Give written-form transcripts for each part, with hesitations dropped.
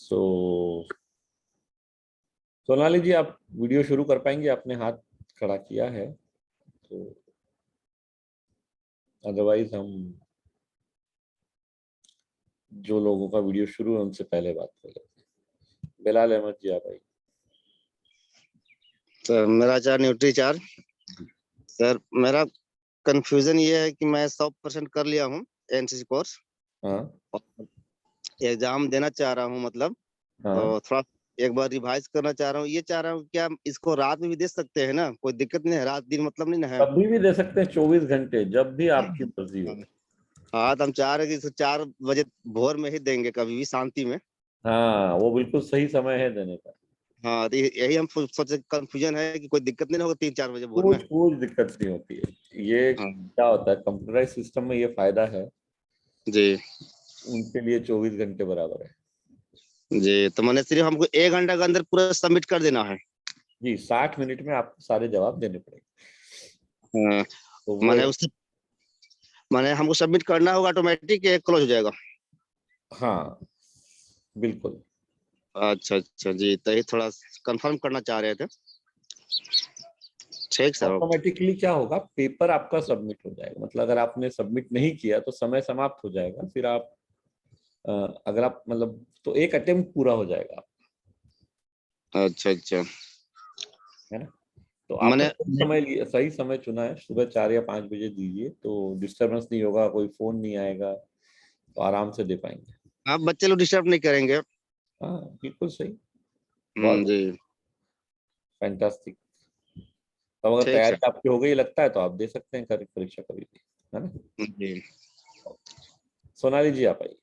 सो सोनाली जी, आप वीडियो शुरू कर पाएंगे? आपने हाथ खड़ा किया है तो, अदरवाइज हम जो लोगों का वीडियो शुरू है उनसे पहले बात कर लेते हैं। बिलाल अहमद जी, आप आइए। सर मेरा चार न्यूट्री चार। सर मेरा कंफ्यूजन ये है कि मैं 100% कर लिया हूँ एनसीसी कोर्स। हाँ एग्जाम देना चाह रहा हूँ मतलब। हाँ, तो थोड़ा एक बार रिवाइज करना चाह रहा हूँ। ये चाह रहा हूँ क्या इसको रात में भी दे सकते हैं ना? कोई दिक्कत नहीं है, रात दिन मतलब नहीं ना है? कभी भी दे सकते हैं, 24 घंटे, जब भी आपकी मर्जी हो। हाँ तो हम चाह रहे हैं कि 4 बजे भोर में ही देंगे, कभी भी शांति में। हाँ, वो बिल्कुल सही समय है देने का। हाँ तो यही हम सोचे, कंफ्यूजन है कि कोई दिक्कत नहीं ना होगा 3-4 बजे भोर में। कुछ दिक्कत नहीं होती है। ये हाँ क्या होता है, कंप्यूटराइज सिस्टम में ये फायदा है, जी उनके लिए 24 घंटे बराबर है। जी। तो मैंने सिर्फ हमको 1 घंटा के अंदर पूरा सबमिट कर देना है। जी, 60 मिनट में आपको सारे जवाब देने पड़ेंगे। हाँ, तो वो मैंने उससे मैंने हमको सबमिट करना होगा, ऑटोमेटिक क्लोज हो जाएगा? हाँ बिल्कुल। अच्छा अच्छा जी, तो ये थोड़ा कंफर्म करना चाह रहे थे। ठीक सर, ओके। ऑटोमेटिकली क्या होगा, पेपर आपका सबमिट हो जाएगा। मतलब अगर आपने सबमिट नहीं किया तो समय समाप्त हो जाएगा। फिर आप अ, अगर आप मतलब, तो एक अटेम्प्ट पूरा हो जाएगा, अच्छा अच्छा। है ना। तो आपने मैंने सही समय चुना है। सुबह 4 या 5 बजे दीजिए तो डिस्टरबेंस नहीं होगा, कोई फोन नहीं आएगा, तो आराम से दे पाएंगे। आप बच्चे लोग डिस्टर्ब नहीं करेंगे? हाँ बिल्कुल सही। बहुत जी। फैंटास्टिक। तो अगर ठीक तैयारी सर। आपकी हो गई लगता है तो आप दे सकते हैं परीक्षा कभी भी, है ना। जी। सोनाली जी, आप आइए।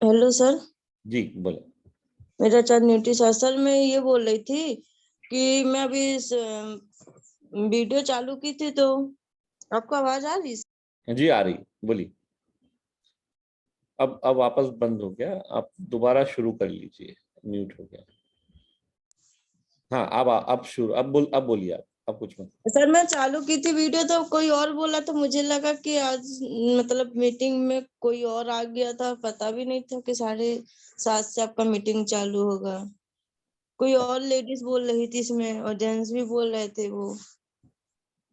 Hello sir. जी बोले। मेरा चार न्यूट्री असल में ये बोल रही थी कि मैं अभी वीडियो चालू की थी तो आपको आवाज आ रही? जी आ रही, बोलिए। अब वापस बंद हो गया, आप दोबारा शुरू कर लीजिए। म्यूट हो गया। हाँ, अब शुरू, अब बोलिए आप। अब कुछ मत। सर मैं चालू की थी वीडियो तो कोई और बोला तो मुझे लगा कि आज मतलब मीटिंग में कोई और आ गया था, पता भी नहीं था कि 7:30 से आपका मीटिंग चालू होगा। कोई और लेडीज बोल रही थी इसमें और जेंट्स भी बोल रहे थे वो।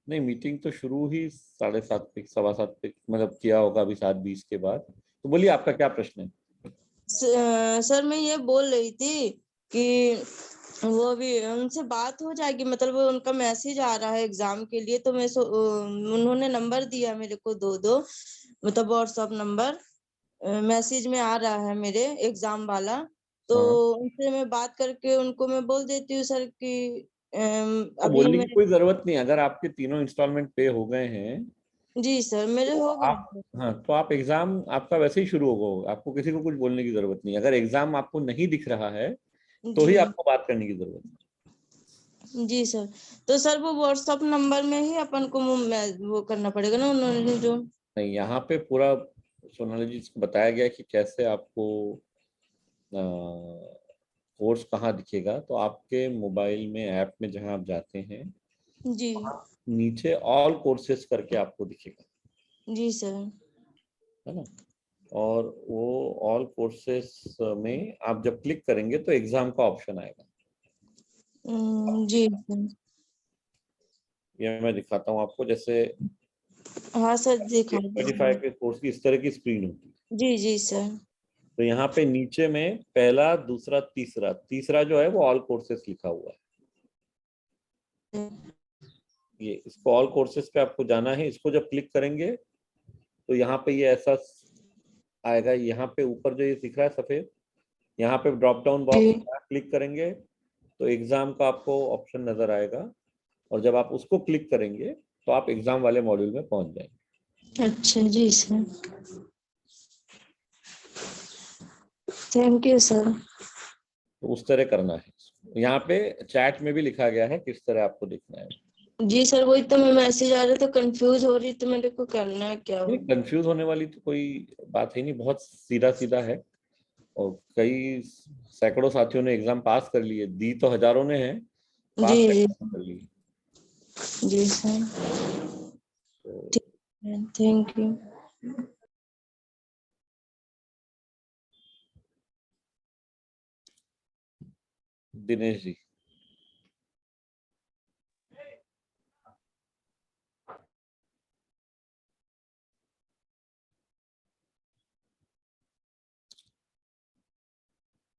नहीं, मीटिंग तो शुरू ही 7:30 पे, 7:15 पे मतलब किया होगा, अभी 7:20 के बाद। तो बोलिए, आपका क्या प्रश्न है? सर मैं ये बोल रही थी कि वो भी उनसे बात हो जाएगी, मतलब वो उनका मैसेज आ रहा है एग्जाम के लिए तो उन्होंने नंबर दिया मेरे को दो मतलब व्हाट्सएप नंबर मैसेज में आ रहा है मेरे एग्जाम वाला। तो हाँ, उनसे मैं बात करके उनको मैं बोल देती हूँ सर कि तो अभी बोलने मैं। की कोई जरूरत नहीं। अगर आपके तीनों इंस्टॉलमेंट पे हो गए हैं जी सर मेरे तो हो आप, गए। हाँ, तो आप एग्जाम आपका वैसे ही शुरू होगा। आपको किसी को कुछ बोलने की जरूरत नहीं। अगर एग्जाम आपको नहीं दिख रहा है तो ही जी आपको बात करने की जरूरत है। जी सर। तो सर वो व्हाट्सएप नंबर में ही अपन को वो करना पड़ेगा ना, उन्होंने जो। नहीं, यहाँ पे पूरा सोनाली जी को बताया गया है कि कैसे आपको कोर्स कहाँ दिखेगा। तो आपके मोबाइल में, ऐप में जहाँ आप जाते हैं, जी नीचे ऑल कोर्सेज करके आपको दिखेगा, जी सर। है ना। और वो ऑल कोर्सेज में आप जब क्लिक करेंगे तो एग्जाम का ऑप्शन आएगा। जी सर। ये मैं दिखाता हूँ आपको। जैसे हाँ सर दिखा दीजिए। 25 के कोर्स की इस तरह की स्क्रीन होती है। जी जी सर। तो यहाँ पे नीचे में पहला, दूसरा, तीसरा, तीसरा जो है वो ऑल कोर्सेज लिखा हुआ है। ये इसको ऑल कोर्सेज पे आपको जाना है। इसको जब क्लिक करेंगे तो यहाँ पे ये ऐसा आएगा। यहाँ पे ऊपर जो ये दिख रहा है सफेद, यहाँ पे ड्रॉप डाउन बॉक्स, जी क्लिक करेंगे तो एग्जाम का आपको ऑप्शन नजर आएगा। और जब आप उसको क्लिक करेंगे तो आप एग्जाम वाले मॉड्यूल में पहुंच जाएंगे। अच्छा जी सर। Thank you sir. तो उस तरह करना है। यहाँ पे चैट में भी लिखा गया है किस तरह आपको देखना है। जी सर वही तो मैं मैसेज आ रहा था, कंफ्यूज हो रही तो मेरे को करना है क्या नहीं, हो। कंफ्यूज होने वाली तो कोई बात ही नहीं, बहुत सीधा सीधा है। और कई सैकड़ों साथियों ने एग्जाम पास कर लिए, दी तो हजारों ने है, जी पास जी सैकड़ों ने कर लिए। जी सर। तो ठीक है, थैंक यू। दिनेश जी।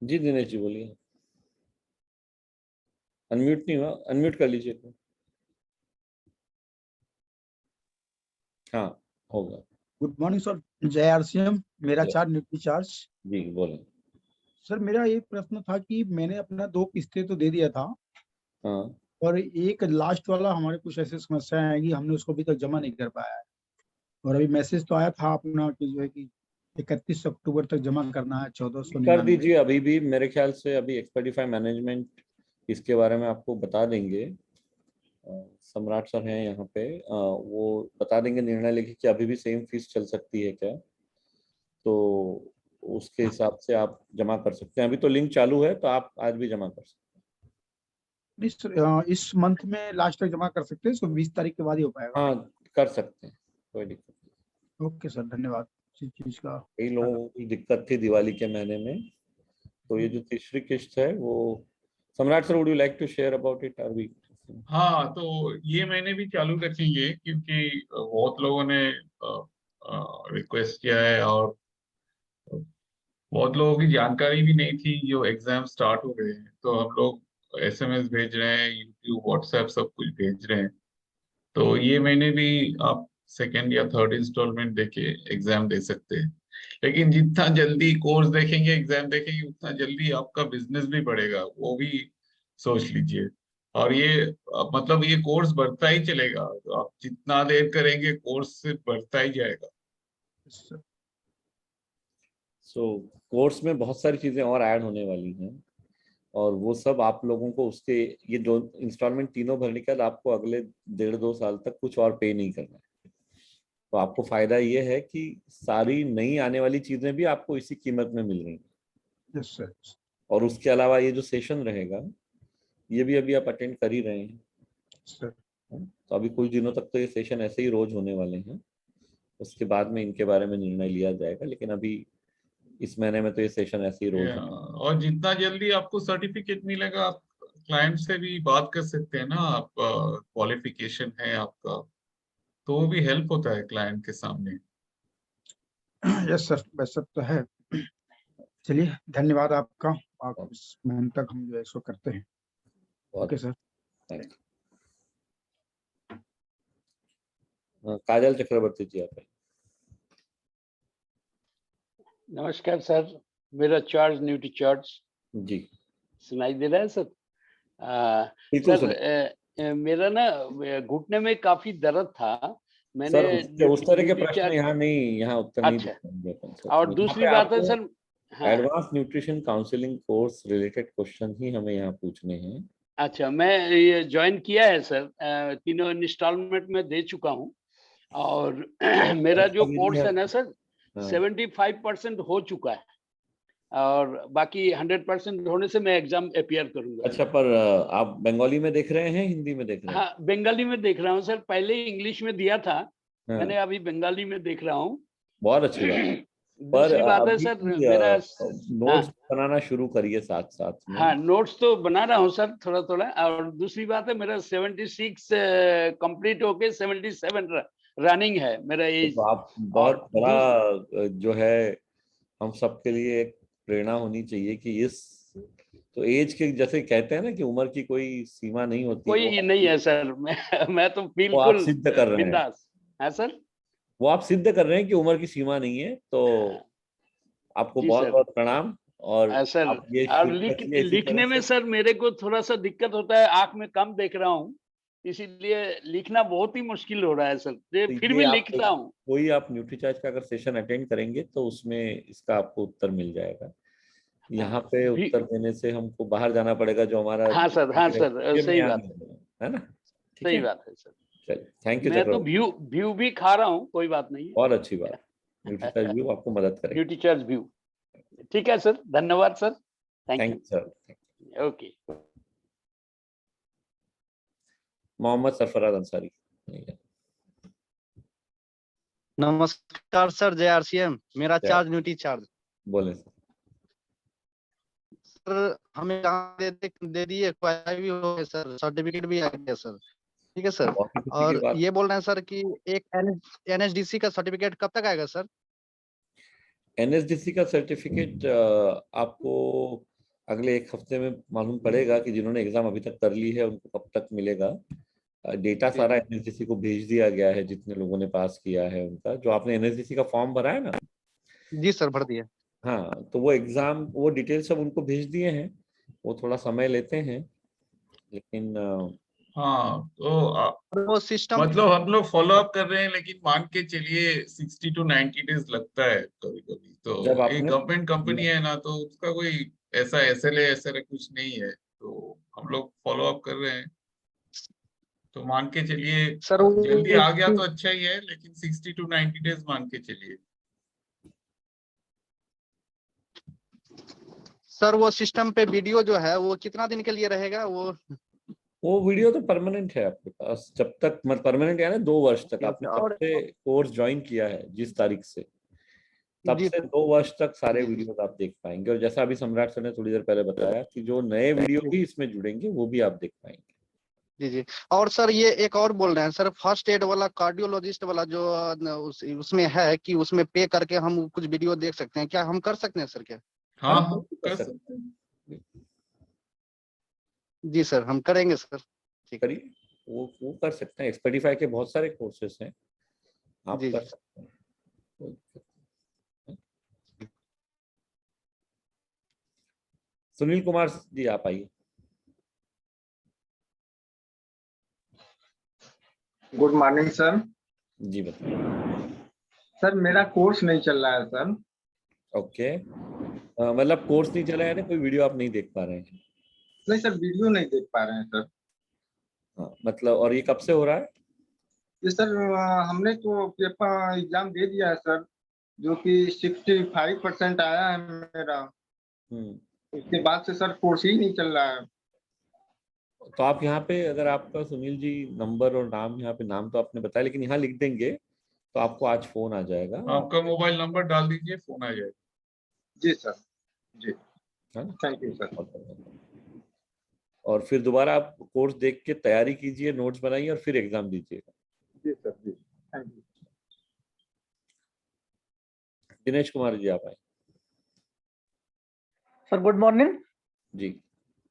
जी दिनेश जी बोलिए। अनम्यूट नहीं हुआ, अनम्यूट कर लीजिए। हाँ होगा। गुड मॉर्निंग सर, जय आरसीएम। मेरा चार्ज न्यूट्री चार्ज। जी बोलें। सर मेरा ये प्रश्न था कि मैंने अपना 2 किस्तें तो दे दिया था, हाँ और एक लास्ट वाला हमारे कुछ ऐसी समस्याएं आएगी, हमने उसको अभी तक जमा नहीं कर पाया है। और अभी मैसेज तो आया था अपना कि जो है कि 31 अक्टूबर तक जमा करना है, 1499। कर दीजिए अभी भी, मेरे ख्याल से अभी एक्सपर्टिफाई मैनेजमेंट इसके बारे में आपको बता देंगे। सम्राट सर हैं यहाँ पे, वो बता देंगे निर्णय लेके कि अभी भी सेम फीस चल सकती है क्या, तो उसके हिसाब से आप जमा कर सकते हैं। अभी तो लिंक चालू है, तो आप आज भी जमा कर सकते इस मंथ में लास्ट तक जमा कर सकते हैं, सो 20 तारीख के बाद ही हो हैं। पाएगा। हाँ कर सकते हैं, कोई दिक्कत नहीं। ओके सर, धन्यवाद इस चीज का। कई लोगों को कुछ दिक्कत थी दिवाली के महीने में, तो ये जो तीसरी किस्त है वो, Samrat sir would you like to share about it? अभी हाँ, तो ये मैंने भी चालू रखेंगे क्योंकि बहुत लोगों ने रिक्वेस्ट किया है और बहुत लोगों की जानकारी भी नहीं थी। जो एग्जाम स्टार्ट हो गए हैं तो हम लोग एसएमएस भेज रहे हैं, यूट्यूब व्हाट्सएप सब कुछ भेज रहे हैं। तो ये महीने भी आप सेकेंड या थर्ड इंस्टॉलमेंट देके एग्जाम दे सकते हैं। लेकिन जितना जल्दी कोर्स देखेंगे, एग्जाम देखेंगे, उतना जल्दी आपका बिजनेस भी बढ़ेगा, वो भी सोच लीजिए। और ये मतलब ये कोर्स बढ़ता ही चलेगा, तो आप जितना देर करेंगे कोर्स से बढ़ता ही जाएगा। सो कोर्स में बहुत सारी चीजें और ऐड होने वाली हैं, और वो सब आप लोगों को उसके, ये दो इंस्टॉलमेंट तीनों भरने के बाद आपको अगले 1.5-2 साल तक कुछ और पे नहीं करना है। तो आपको फायदा ये है कि सारी नई आने वाली चीजें भी आपको इसी कीमत में मिल रही हैं। Yes sir. और उसके अलावा ये जो सेशन रहेगा, ये भी अभी आप अटेंड कर ही रहे हैं सर तो अभी कुछ दिनों तक तो ये सेशन ऐसे ही रोज होने वाले हैं। उसके बाद में इनके बारे में निर्णय लिया जाएगा, लेकिन अभी इस महीने में तो ये सेशन ऐसे ही रोज है। और जितना जल्दी आपको सर्टिफिकेट मिलेगा, आप क्लाइंट से भी बात कर सकते हैं ना, आप क्वालिफिकेशन है आपका, तो वो भी हेल्प होता है क्लाइंट के सामने। यस सर, वैसा तो है। चलिए धन्यवाद आपका, आप इस महीने तक हम जो है इसको करते हैं। Okay sir, thank you. Kajal Chakraborty ji आप हैं। नमस्कार सर, मेरा चार्ज न्यूट्री चार्ज जी सुनाई दे रहा है सर? बिल्कुल सर मेरा ना घुटने में काफी दर्द था। मैंने सर उस तरह के न्यूट्री प्रश्न चार्ज, यहाँ नहीं, यहाँ उत्तर नहीं अच्छा। दे पाएंगे अपन सर। और दूसरी बात है सर, हाँ, advance nutrition counselling course related question ही हमें यहाँ पूछने हैं। अच्छा, मैं ये ज्वाइन किया है सर, तीनों इंस्टॉलमेंट में दे चुका हूँ। और मेरा जो कोर्स है ना सर, 75% हो चुका है, और बाकी 100% होने से मैं एग्जाम अपीयर करूंगा। अच्छा, पर आप बंगाली में देख रहे हैं, हिंदी में देख रहे हैं? हाँ, बंगाली में देख रहा हूँ सर, पहले इंग्लिश में दिया था, मैंने अभी बंगाली में देख रहा हूँ। बहुत अच्छी बात। पर दूसरी बात है अभी सर, मेरा नोट्स बनाना शुरू करिए साथ साथ में। हाँ, नोट्स तो बना रहा हूँ सर थोड़ा थोड़ा। और दूसरी बात है, मेरा 76 कंप्लीट होके 77 रनिंग है मेरा एज। तो आप बहुत बड़ा जो है हम सबके लिए एक प्रेरणा होनी चाहिए कि इस, तो एज के जैसे कहते हैं ना कि उम्र की कोई सीमा नहीं होती, कोई नहीं है सर। मैं तो वो आप बिल्कुल सिद्ध कर रहे हैं। बिंदास है सर। वो आप सिद्ध कर रहे हैं कि उम्र की सीमा नहीं है, तो आपको जी बहुत सर। बहुत प्रणाम। और सर, आप ये और शुरू रखिए इसी लिखने तरह में से। सर मेरे को थोड़ा सा दिक्कत होता है, आंख में कम देख रहा हूँ, इसीलिए लिखना बहुत ही मुश्किल हो रहा है सर। तो फिर ये भी आप लिखता हूँ। कोई आप न्यूट्रीचार्ज का अगर सेशन अटेंड करेंगे तो उसमें इसका आपको उत्तर मिल जाएगा। यहाँ पे उत्तर देने से हमको बाहर जाना पड़ेगा, जो हमारा हाँ सर, हाँ सर, सही बात है ना। ठीक सही है, बात है सर। चलिए थैंक यू मैं तो चक्रवर्ती। व्यू भी खा रहा हूँ, कोई बात नहीं बहुत अच्छी बात, न्यूट्रीचार्ज व्यू आपको मदद करेगा। न्यूट्रीचार्ज व्यू, ठीक है सर, धन्यवाद sir, thank thank you you sir. Okay. Mohammad Sarfaraz Ansari. नमस्कार सर, जय आरसीएम। मेरा चार्ज न्यूट्री चार्ज। बोले सर। सर हमें यहाँ दे दिए, भी हो गए सर, सर्टिफिकेट भी आ गया सर। ठीक है सर। बहुत ही खुशी की और बात। ये बोल रहे हैं सर कि एक NSDC का सर्टिफिकेट कब तक आएगा सर? NSDC का सर्टिफिकेट आपको अगले 1 हफ्ते में मालूम पड़ेगा कि जिन्होंने एग्जाम अभी तक कर ली है उनको कब तक मिलेगा। डेटा सारा NSDC को भेज दिया गया है, जितने लोगों ने पास किया है उनका। जो आपने NSDC का फॉर्म भरा है ना? जी सर, भर दिया। हाँ, तो वो एग्जाम, वो डिटेल सब उनको भेज दिए हैं। वो थोड़ा समय लेते हैं, लेकिन हाँ, तो वो सिस्टम मतलब हम लोग फॉलो अप कर रहे हैं, लेकिन मान के चलिए 60 to 90 डेज लगता है कभी कभी। तो जब एक आपने गवर्नमेंट कंपनी है ना, तो उसका कोई ऐसा SLA कुछ नहीं है, तो हम लोग फॉलो अप कर रहे हैं। तो मान के चलिए सर जल्दी आ गया तो अच्छा ही है, लेकिन 60 to 90 डेज मान के चलिए। सर वो सिस्टम पे वीडियो जो है वो कितना दिन के लिए रहेगा? वो वीडियो तो परमानेंट है आपके पास, जब तक मतलब परमानेंट है ना, 2 वर्ष तक। आपने कब से कोर्स ज्वाइन किया है, जिस तारीख से, तब से 2 वर्ष तक सारे वीडियोस आप देख पाएंगे। और जैसा अभी सम्राट सर ने थोड़ी देर पहले बताया कि जो नए वीडियो भी इसमें जुड़ेंगे वो भी आप देख पाएंगे। जी जी। और सर ये एक और बोल रहे हैं सर, फर्स्ट एड वाला, कार्डियोलॉजिस्ट वाला जो उसमें है कि उसमें पे करके हम कुछ वीडियो देख सकते हैं, क्या हम कर सकते हैं सर? क्या? हाँ हाँ, कर सकते हैं। जी सर, हम करेंगे सर। ठीक है। करिए, वो कर सकते हैं। एक्सपर्टिफाई के बहुत सारे कोर्सेस हैं, आप जी कर सकते हैं। सुनील कुमार जी, आप आइए। Good morning sir. जी बताइए। सर मेरा कोर्स नहीं चल रहा है सर। ओके, मतलब कोर्स नहीं चला है ना, कोई वीडियो आप नहीं देख पा रहे हैं? नहीं सर, वीडियो नहीं देख पा रहे हैं सर। हाँ, मतलब, और ये कब से हो रहा है? ये सर हमने तो पेपर एग्जाम दे दिया है सर, जो कि 65% आया है मेरा। उसके बाद से सर कोर्स ही नहीं चल रहा है। तो आप यहाँ पे, अगर आपका सुनील जी नंबर और नाम, यहाँ पे नाम तो आपने बताया, लेकिन यहाँ लिख देंगे तो आपको आज फोन आ जाएगा। आपका मोबाइल नंबर डाल दीजिए, फोन आ जाएगा। जी सर, जी, है ना? Thank you sir. और फिर दोबारा आप कोर्स देख के तैयारी कीजिए, नोट्स बनाइए और फिर एग्जाम दीजिएगा। जी सर, जी, थैंक यू। दिनेश कुमार जी, आप आए। सर गुड मॉर्निंग जी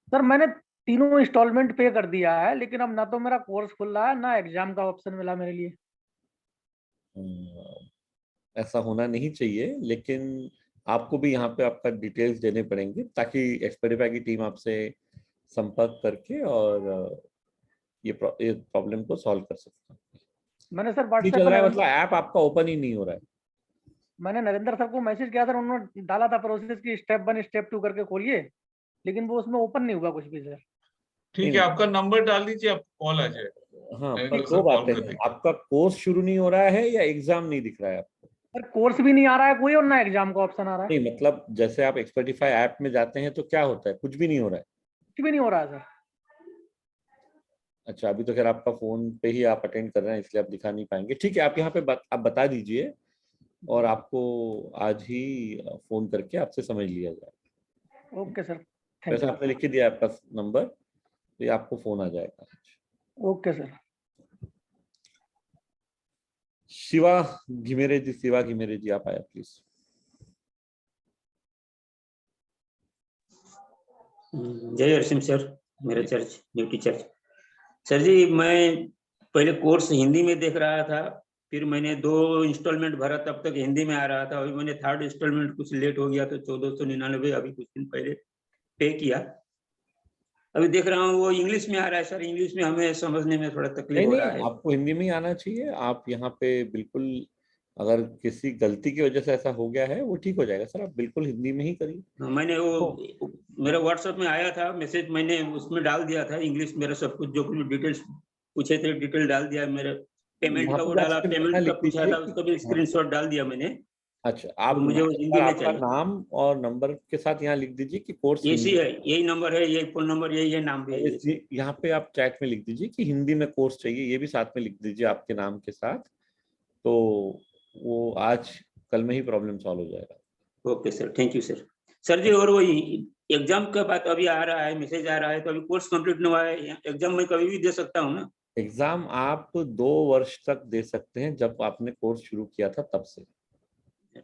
सर, मैंने 3 इंस्टॉलमेंट पे कर दिया है, लेकिन अब ना तो मेरा कोर्स खुल रहा है, ना एग्जाम का ऑप्शन मिला मेरे लिए। ऐसा होना नहीं चाहिए, लेकिन आपको भी यहाँ पे आपका डिटेल्स देने पड़ेंगे, ताकि एक्सपर्टिफाई की टीम आपसे संपर्क करके और ये प्रॉब्लम को सॉल्व कर सकते हैं। मैंने सर नहीं व्हाट्सएप चल पे रहा है, मतलब ऐप आपका ओपन ही नहीं हो रहा है। मैंने नरेंद्र सर को मैसेज किया सर, उन्होंने डाला था प्रोसेस की स्टेप 1 स्टेप 2 करके खोलिए, लेकिन वो उसमें ओपन नहीं हुआ कुछ भी सर। ठीक है, आपका नंबर डाल दीजिए, आपको कॉल आ जाएगा। हाँ, पर नरेंद्र दो सर कॉल बातें कर हैं, देंगे। आपका कोर्स शुरू नहीं हो रहा है या एग्जाम नहीं दिख रहा है आपको? सर कोर्स भी नहीं आ रहा है कोई, और ना एग्जाम का ऑप्शन आ रहा है। नहीं, मतलब जैसे आप एक्सपर्टिफाई ऐप में जाते हैं तो क्या होता है, कुछ भी नहीं हो रहा है? कुछ भी नहीं हो रहा है सर। अच्छा, अभी तो खैर आपका फोन पे ही आप अटेंड कर रहे हैं, इसलिए आप दिखा नहीं पाएंगे। ठीक है, आप यहाँ पे आप बता दीजिए और आपको आज ही फोन करके आपसे समझ लिया जाए। ओके सर, थैंक वैसे यू। आपने लिख के दिया आपका नंबर, तो ये आपको फोन आ जाएगा। Okay sir. शिवा घिमेरे जी, आप आया प्लीज। जय हरसिम सर, मेरा चर्च ड्यूटी चर्च। सर जी, मैं पहले कोर्स हिंदी में देख रहा था, फिर मैंने 2 इंस्टॉलमेंट भरा, तब तक हिंदी में आ रहा था। अभी मैंने 3rd इंस्टॉलमेंट कुछ लेट हो गया तो 1499 अभी कुछ दिन पहले पे किया। अभी देख रहा हूँ वो इंग्लिश में आ रहा है सर, इंग्लिश में हमें समझने में थोड़ा तकलीफ हो रहा है। आपको हिंदी में ही आना चाहिए। आप यहाँ पे बिल्कुल, अगर किसी गलती की वजह से ऐसा हो गया है वो ठीक हो जाएगा सर, आप बिल्कुल हिंदी में ही करिए। मैंने वो मेरा व्हाट्सएप में आया था मैसेज, मैंने उसमें डाल दिया था इंग्लिश, मेरा सब कुछ जो कुछ डिटेल्स पूछे थे डिटेल डाल दिया। मेरे पेमेंट का वो डाला, पेमेंट का पूछा था, उसका भी स्क्रीनशॉट डाल दिया मैंने। अच्छा, आप तो मुझे वो हिंदी में आपका चाहिए। नाम और नंबर के साथ यहाँ लिख दीजिए कि कोर्स यही है, यही नंबर है, यही फोन नंबर, यही है, नाम भी है। यहाँ पे आप चैट में लिख दीजिए कि हिंदी में कोर्स चाहिए, ये भी साथ में लिख दीजिए आपके नाम के साथ, तो वो आज कल में ही प्रॉब्लम सॉल्व हो जाएगा। Okay sir, thank you sir. Sir जी, और वो एग्जाम के बाद अभी आ रहा है, मैसेज आ रहा है, तो अभी कोर्स कंप्लीट नहीं हुआ है, एग्जाम में कभी भी दे सकता हूँ ना? एग्जाम आप 2 वर्ष तक दे सकते हैं, जब आपने कोर्स शुरू किया था तब से।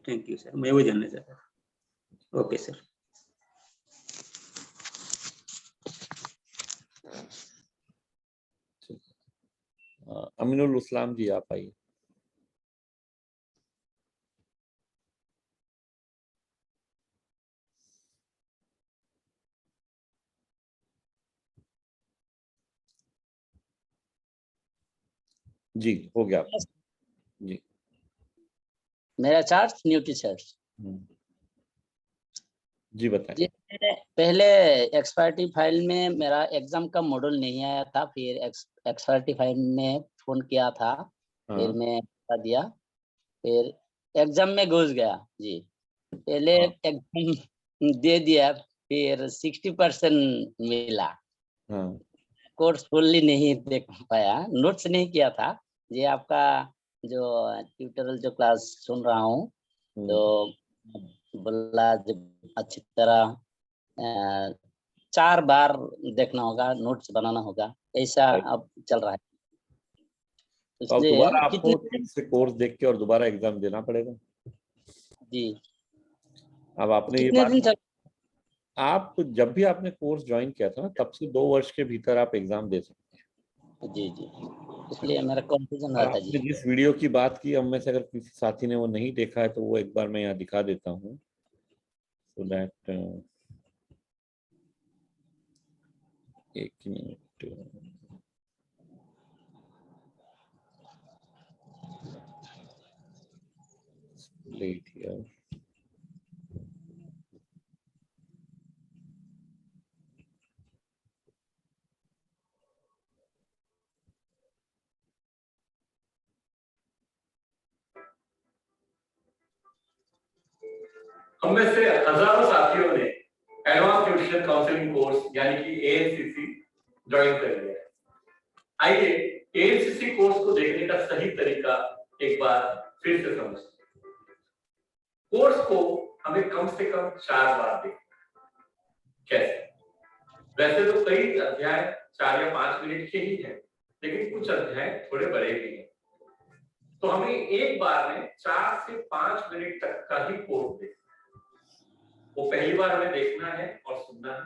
थैंक यू सर, मैं वो जानना चाहता था। Okay sir. अमीनुल इस्लाम जी, आप आइए। जी, हो गया जी। मेरा चार्ज न्यू टीचर्स जी बताएं। पहले एक्सपर्टी फाइल में मेरा एग्जाम का मॉड्यूल नहीं आया था, फिर एक्सपर्टी फाइल में फोन किया था, फिर मैं बता दिया, फिर एग्जाम में घुस गया जी। पहले एग्जाम दे दिया, फिर 60% मिला। कोर्स फुल्ली नहीं देख पाया, नोट्स नहीं किया था जी। आपका जो ट्यूटोरियल जो क्लास सुन रहा हूँ, तो बोला जब अच्छी तरह 4 बार देखना होगा, नोट्स बनाना होगा, ऐसा अब चल रहा है। तो दोबारा आपको ठीक से कोर्स देख के और दोबारा एग्जाम देना पड़ेगा जी। अब आपने ये बात, आप जब भी आपने कोर्स ज्वाइन किया था ना, तब से 2 वर्ष के भीतर आप एग्जाम दे सकते हैं। जी जी, इसलिए मेरा कंफ्यूजन रहता जी। जिस वीडियो की बात की, हम में से अगर किसी साथी ने वो नहीं देखा है तो वो एक बार मैं यहाँ दिखा देता हूँ, सो दैट एक मिनट। Let here. हम में से हजारों साथियों ने एडवांस न्यूट्रिशन काउंसलिंग कोर्स यानी कि एएनसीसी ज्वाइन कर लिया है। आइए एएनसीसी कोर्स को देखने का सही तरीका एक बार फिर से समझते हैं। कोर्स को हमें कम से कम 4 बार देखना। कैसे? वैसे तो कई अध्याय 4 या 5 मिनट के ही हैं, लेकिन कुछ अध्याय थोड़े बड़े भी हैं, तो हमें एक बार में 4 से 5 मिनट तक का ही कोर्स देखना। वो पहली बार हमें देखना है और सुनना है,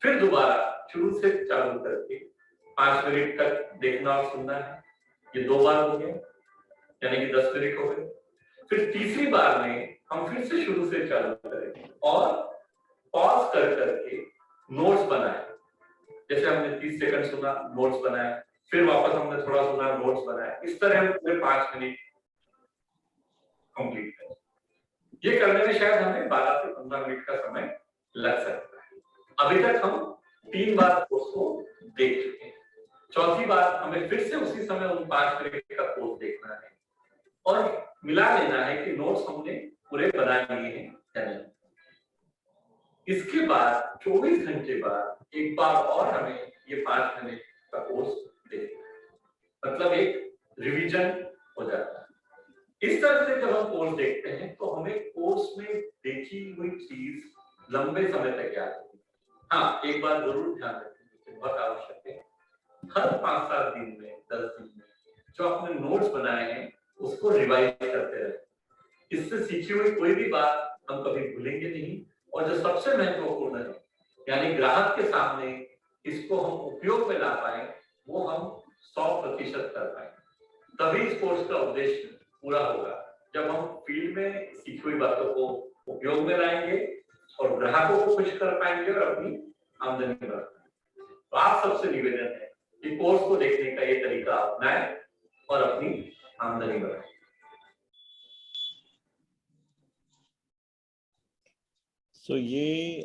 फिर दोबारा शुरू से चालू करके 5 मिनट तक देखना और सुनना है। ये 2 बार हो गए, यानी कि 10 मिनट हो गए। फिर तीसरी बार में हम फिर से शुरू से चालू करेंगे और पॉज कर करके नोट्स बनाए। जैसे हमने 30 सेकंड सुना, नोट्स बनाए, फिर वापस हमने थोड़ा सुना, नोट्स बनाए। इस तरह हम पूरे 5 मिनट कंप्लीट करें। ये करने में शायद हमें 12 से 15 मिनट का समय लग सकता है। अभी तक हम 3 बार कोर्स को देख चुके हैं। चौथी बार हमें फिर से उसी समय उन 5 मिनट का कोर्स देखना है और मिला लेना है कि नोट्स हमने पूरे बना लिए हैं या नहीं। इसके बाद 24 घंटे बाद एक बार और हमें ये 5 मिनट का कोर्स देखना है, मतलब एक रिवीजन हो जाता है। इस तरह से जब हम कोर्स देखते हैं तो हमें कोर्स में देखी हुई चीज लंबे समय तक याद होती है। हाँ, एक बात जरूर ध्यान रखें, बहुत आवश्यक है, हर 5-7 दिन में, 10 दिन में जो आपने नोट्स बनाए हैं उसको रिवाइज करते रहे। इससे सीखी हुई कोई भी बात हम कभी भूलेंगे नहीं, और जो सबसे महत्वपूर्ण है, यानी ग्राहक के सामने इसको हम उपयोग में ला पाए, वो हम 100% कर पाए। तभी इस कोर्स का उद्देश्य पूरा होगा, जब हम फील्ड में सीखी हुई बातों को उपयोग में लाएंगे और ग्राहकों को खुश कर पाएंगे और अपनी आमदनी बढ़ा पाएंगे। तो आप सबसे निवेदन है कि कोर्स को देखने का ये तरीका अपनाएं और अपनी आमदनी बढ़ाएं। सो ये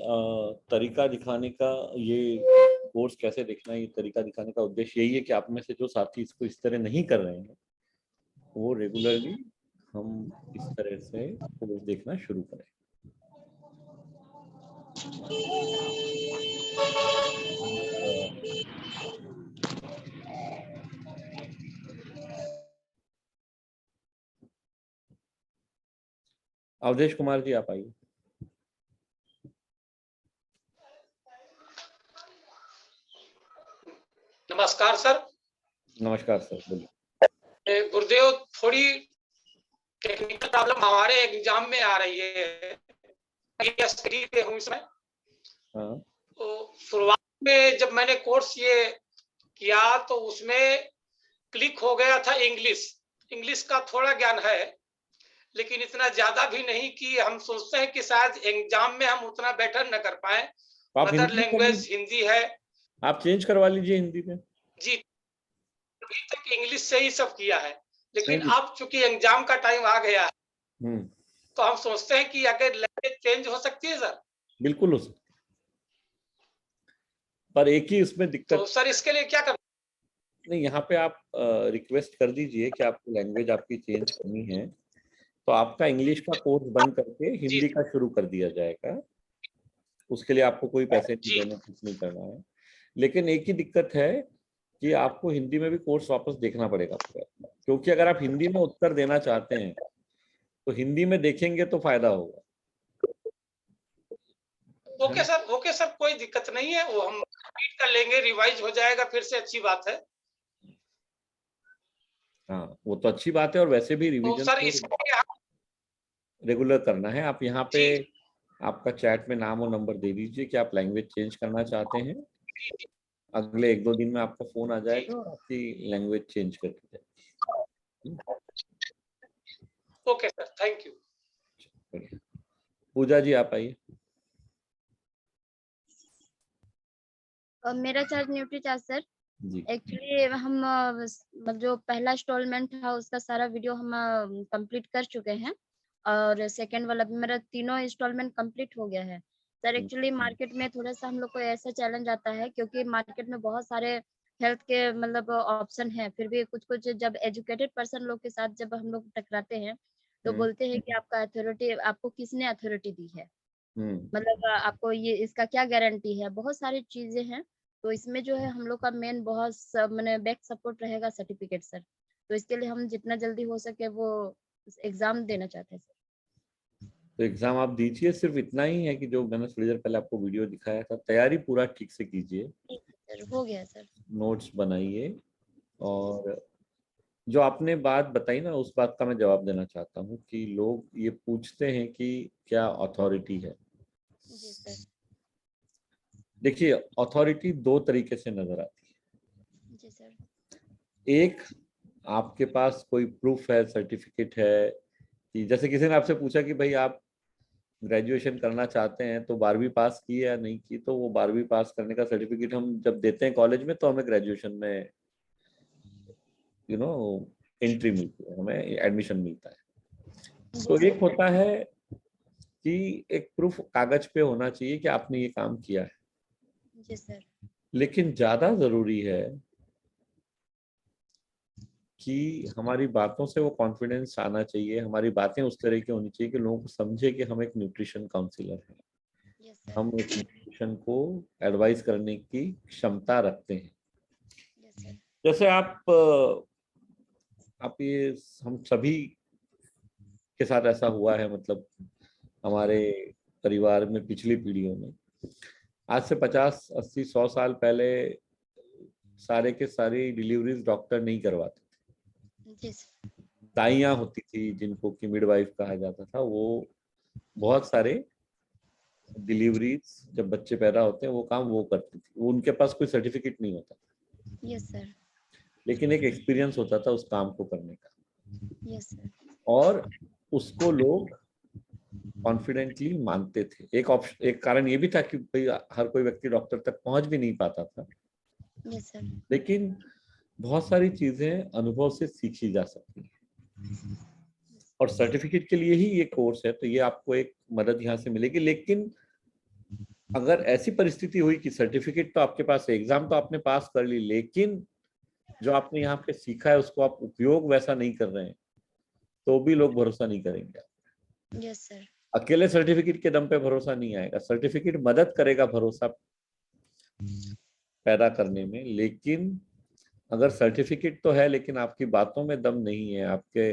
तरीका दिखाने का, ये कोर्स कैसे देखना है, ये तरीका दिखाने का उद्देश्य यही है कि आप में से जो साथी इसको इस तरह नहीं कर रहे हैं, वो रेगुलरली हम इस तरह से कोर्स देखना शुरू करें। अवधेश कुमार जी, आप आइए। नमस्कार सर। नमस्कार सर, बोलिए। गुरुदेव, थोड़ी टेक्निकल प्रॉब्लम हमारे एग्जाम में आ रही है। हूँ इसमें। तो शुरुआत में जब मैंने कोर्स ये किया तो उसमें क्लिक हो गया था इंग्लिश का थोड़ा ज्ञान है, लेकिन इतना ज्यादा भी नहीं कि हम सोचते हैं कि शायद एग्जाम में हम उतना बेटर न कर पाए। मदर लैंग्वेज हिंदी है। आप चेंज करवा लीजिए हिंदी में। जी, अभी तक इंग्लिश से ही सब किया है, लेकिन अब चूंकि एग्जाम का टाइम आ गया है तो हम सोचते हैं कि अगर लैंग्वेज चेंज हो सकती है सर। बिल्कुल हो सकती है, पर एक ही उसमें दिक्कत। तो सर इसके लिए क्या करना? नहीं, यहाँ पे आप रिक्वेस्ट कर दीजिए कि आपको लैंग्वेज आपकी चेंज करनी है, तो आपका इंग्लिश का कोर्स बंद करके हिंदी का शुरू कर दिया जाएगा। उसके लिए आपको कोई पैसे नहीं देने, कुछ नहीं करना है। लेकिन एक ही दिक्कत है कि आपको हिंदी में भी कोर्स वापस देखना पड़ेगा, क्योंकि अगर आप हिंदी में उत्तर देना चाहते हैं तो हिंदी में देखेंगे तो फायदा होगा। ओके सर, कोई दिक्कत नहीं है, वो हम रिपीट कर लेंगे, रिवाइज हो जाएगा फिर से, अच्छी बात है। हाँ, वो तो अच्छी बात है, और वैसे भी रिवीजन तो सर रेगुलर करना है। आप यहाँ पे आपका चैट में नाम और नंबर दे दीजिए कि आप लैंग्वेज चेंज करना चाहते हैं। अगले 1-2 दिन में आपका फोन आ जाएगा और आपकी लैंग्वेज चेंज कर दी जाएगी। Okay sir, thank you. Pooja ji आप आइए। मेरा charge nutri charge sir. Actually हम जो पहला इंस्टॉलमेंट था उसका सारा वीडियो हम कंप्लीट कर चुके हैं, और सेकंड वाला भी मेरा तीनों इंस्टॉलमेंट कंप्लीट हो गया है सर। एक्चुअली मार्केट में थोड़ा सा हम लोग को ऐसा चैलेंज आता है, क्योंकि मार्केट में बहुत सारे हेल्थ के मतलब ऑप्शन है, फिर भी कुछ कुछ जब एजुकेटेड पर्सन लोग के साथ जब हम लोग टकराते हैं तो बोलते हैं कि आपका अथॉरिटी, आपको किसने अथॉरिटी दी है, मतलब आपको ये इसका क्या गारंटी है, बहुत सारी चीजें हैं। तो इसमें जो है हम लोग का मेन बहुत मैंने बैक सपोर्ट रहेगा सर्टिफिकेट सर। तो इसके लिए हम जितना जल्दी हो सके वो एग्जाम देना चाहते हैं सर। तो एग्जाम आप दीजिए, सिर्फ इतना ही है कि जो मैंने थोड़ी देर पहले आपको वीडियो दिखाया था, तैयारी पूरा ठीक से कीजिए। सर हो गया सर। नोट्स बनाइए, और जो आपने बात बताई ना उस बात का मैं जवाब देना चाहता हूँ कि लोग ये पूछते हैं कि क्या अथॉरिटी है। जी सर। देखिए, अथॉरिटी 2 तरीके से नजर आती है। जी सर। एक, आपके पास कोई प्रूफ है, सर्टिफिकेट है, कि जैसे किसी ने आपसे पूछा कि भाई आप ग्रेजुएशन करना चाहते हैं तो 12वीं पास की या नहीं की, तो वो 12वीं पास करने का सर्टिफिकेट हम जब देते हैं कॉलेज में तो हमें ग्रेजुएशन में एंट्री मिलती है, हमें एडमिशन मिलता है। तो एक होता है कि एक प्रूफ कागज पे होना चाहिए कि आपने ये काम किया है। जी सर। लेकिन ज्यादा जरूरी है कि हमारी बातों से वो कॉन्फिडेंस आना चाहिए, हमारी बातें उस तरह की होनी चाहिए कि लोगों को समझे कि हम एक न्यूट्रिशन काउंसलर हैं, हम एक न्यूट्रिशन को एडवाइस करने की क्षमता रखते हैं। जैसे आप ये हम सभी के साथ ऐसा हुआ है, मतलब हमारे परिवार में पिछली पीढ़ियों में, आज से 50, 80, 100 साल पहले सारे के सारी डिलीवरीज डॉक्टर नहीं करवाते थे। दाइयां होती थी जिनको कि मिडवाइफ कहा जाता था, वो बहुत सारे डिलीवरीज जब बच्चे पैदा होते हैं वो काम वो करती थी। उनके पास कोई सर्टिफिकेट नहीं होता था। Yes sir. लेकिन एक एक्सपीरियंस होता था उस काम को करने का। Yes sir. और उसको लोग कॉन्फिडेंटली मानते थे। एक कारण ये भी था कि भाई हर कोई व्यक्ति डॉक्टर तक पहुंच भी नहीं पाता था। Yes sir. लेकिन बहुत सारी चीजें अनुभव से सीखी जा सकती हैं, और सर्टिफिकेट के लिए ही ये कोर्स है, तो ये आपको एक मदद यहाँ से मिलेगी। लेकिन अगर ऐसी परिस्थिति हुई कि सर्टिफिकेट तो आपके पास है, एग्जाम तो आपने पास कर ली, लेकिन जो आपने यहाँ पे सीखा है उसको आप उपयोग वैसा नहीं कर रहे हैं, तो भी लोग भरोसा नहीं करेंगे। Yes sir. अकेले सर्टिफिकेट के दम पे भरोसा नहीं आएगा। सर्टिफिकेट मदद करेगा भरोसा पैदा करने में, लेकिन अगर सर्टिफिकेट तो है लेकिन आपकी बातों में दम नहीं है, आपके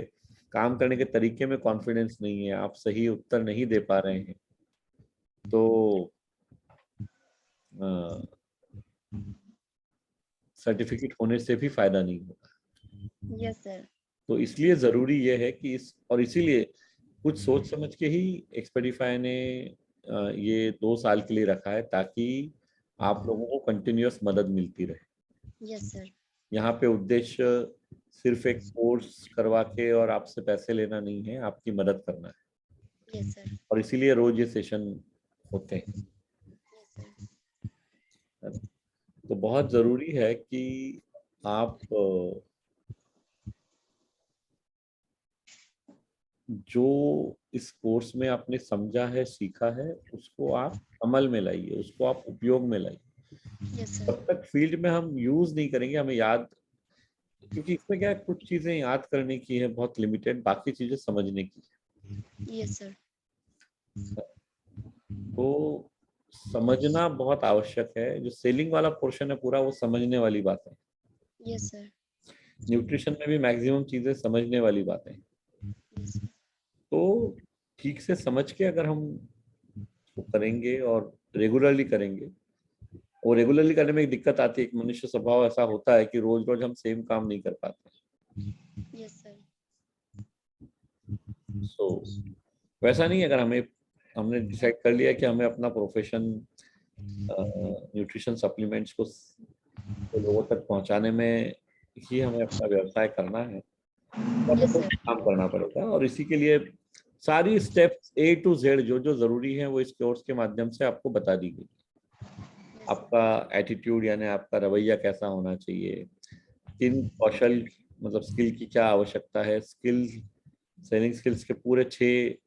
काम करने के तरीके में कॉन्फिडेंस नहीं है, आप सही उत्तर नहीं दे पा रहे हैं, तो सर्टिफिकेट होने से भी फायदा नहीं होगा। Yes sir. तो इसलिए जरूरी ये है कि इसीलिए कुछ सोच समझ के ही एक्सपेडिफाई ने ये 2 साल के लिए रखा है, ताकि आप लोगों को कंटिन्यूअस मदद मिलती रहे। Yes sir. यहाँ पे उद्देश्य सिर्फ एक कोर्स करवा के और आपसे पैसे लेना नहीं है, आपकी मदद करना है। Yes sir. और इसीलिए रोज ये सेशन होते हैं। तो बहुत जरूरी है कि आप जो इस कोर्स में आपने समझा है, सीखा है, उसको आप अमल में लाइए, उसको आप उपयोग में लाइए। तब तक फील्ड में हम यूज नहीं करेंगे, हमें याद, क्योंकि इसमें क्या है, कुछ चीजें याद करने की है बहुत लिमिटेड, बाकी चीजें समझने की है। Yes sir. तो समझना बहुत आवश्यक है। जो सेलिंग वाला पोर्शन है पूरा, वो समझने वाली बात है। Yes sir. न्यूट्रिशन में भी मैक्सिमम चीजें समझने वाली बातें। तो ठीक से समझ के अगर हम वो करेंगे और रेगुलरली करेंगे, और रेगुलरली करने में एक दिक्कत आती है, एक मनुष्य स्वभाव ऐसा होता है कि रोज रोज हम सेम काम नहीं कर पाते। Yes sir. सो वैसा नहीं, अगर हमने डिसाइड कर लिया कि हमें अपना प्रोफेशन न्यूट्रिशन सप्लीमेंट्स को लोगों तक पहुंचाने में ही हमें अपना व्यवसाय करना है, तो काम करना पड़ेगा। और इसी के लिए सारी स्टेप्स A to Z जो जो जरूरी है वो इस कोर्स के माध्यम से आपको बता दी गई। आपका एटीट्यूड यानी आपका रवैया कैसा होना चाहिए, किन कौशल मतलब स्किल की क्या आवश्यकता है, सेलिंग स्किल्स के पूरे 6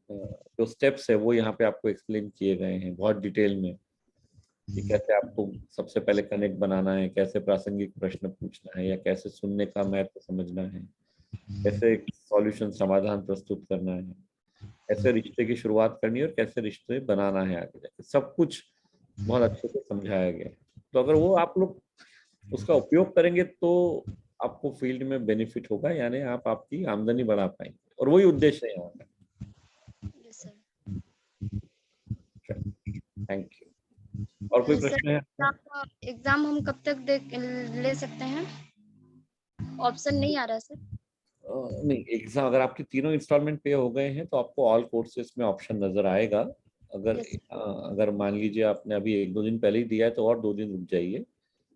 जो स्टेप्स है वो यहाँ पे आपको एक्सप्लेन किए गए हैं बहुत डिटेल में, कि कैसे आपको सबसे पहले कनेक्ट बनाना है, कैसे प्रासंगिक प्रश्न पूछना है, या कैसे सुनने का महत्व समझना है, कैसे एक सॉल्यूशन समाधान प्रस्तुत करना है, कैसे रिश्ते की शुरुआत करनी है और कैसे रिश्ते बनाना है आगे जाके, सब कुछ बहुत अच्छे से समझाया गया है। तो अगर वो आप लोग उसका उपयोग करेंगे तो आपको फील्ड में बेनिफिट होगा, यानी आप आपकी आमदनी बढ़ा पाएंगे, और वही उद्देश्य है यहाँ का। Thank you. और कोई प्रश्न है? एग्जाम हम कब तक ले सकते हैं? ऑप्शन नहीं आ रहा सर। नहीं, एग्जाम अगर आपके तीनों इंस्टॉलमेंट पे हो गए हैं तो आपको ऑल कोर्सेज में ऑप्शन नजर आएगा। अगर मान लीजिए आपने अभी 1-2 दिन पहले ही दिया है तो और 2 दिन रुक जाइए,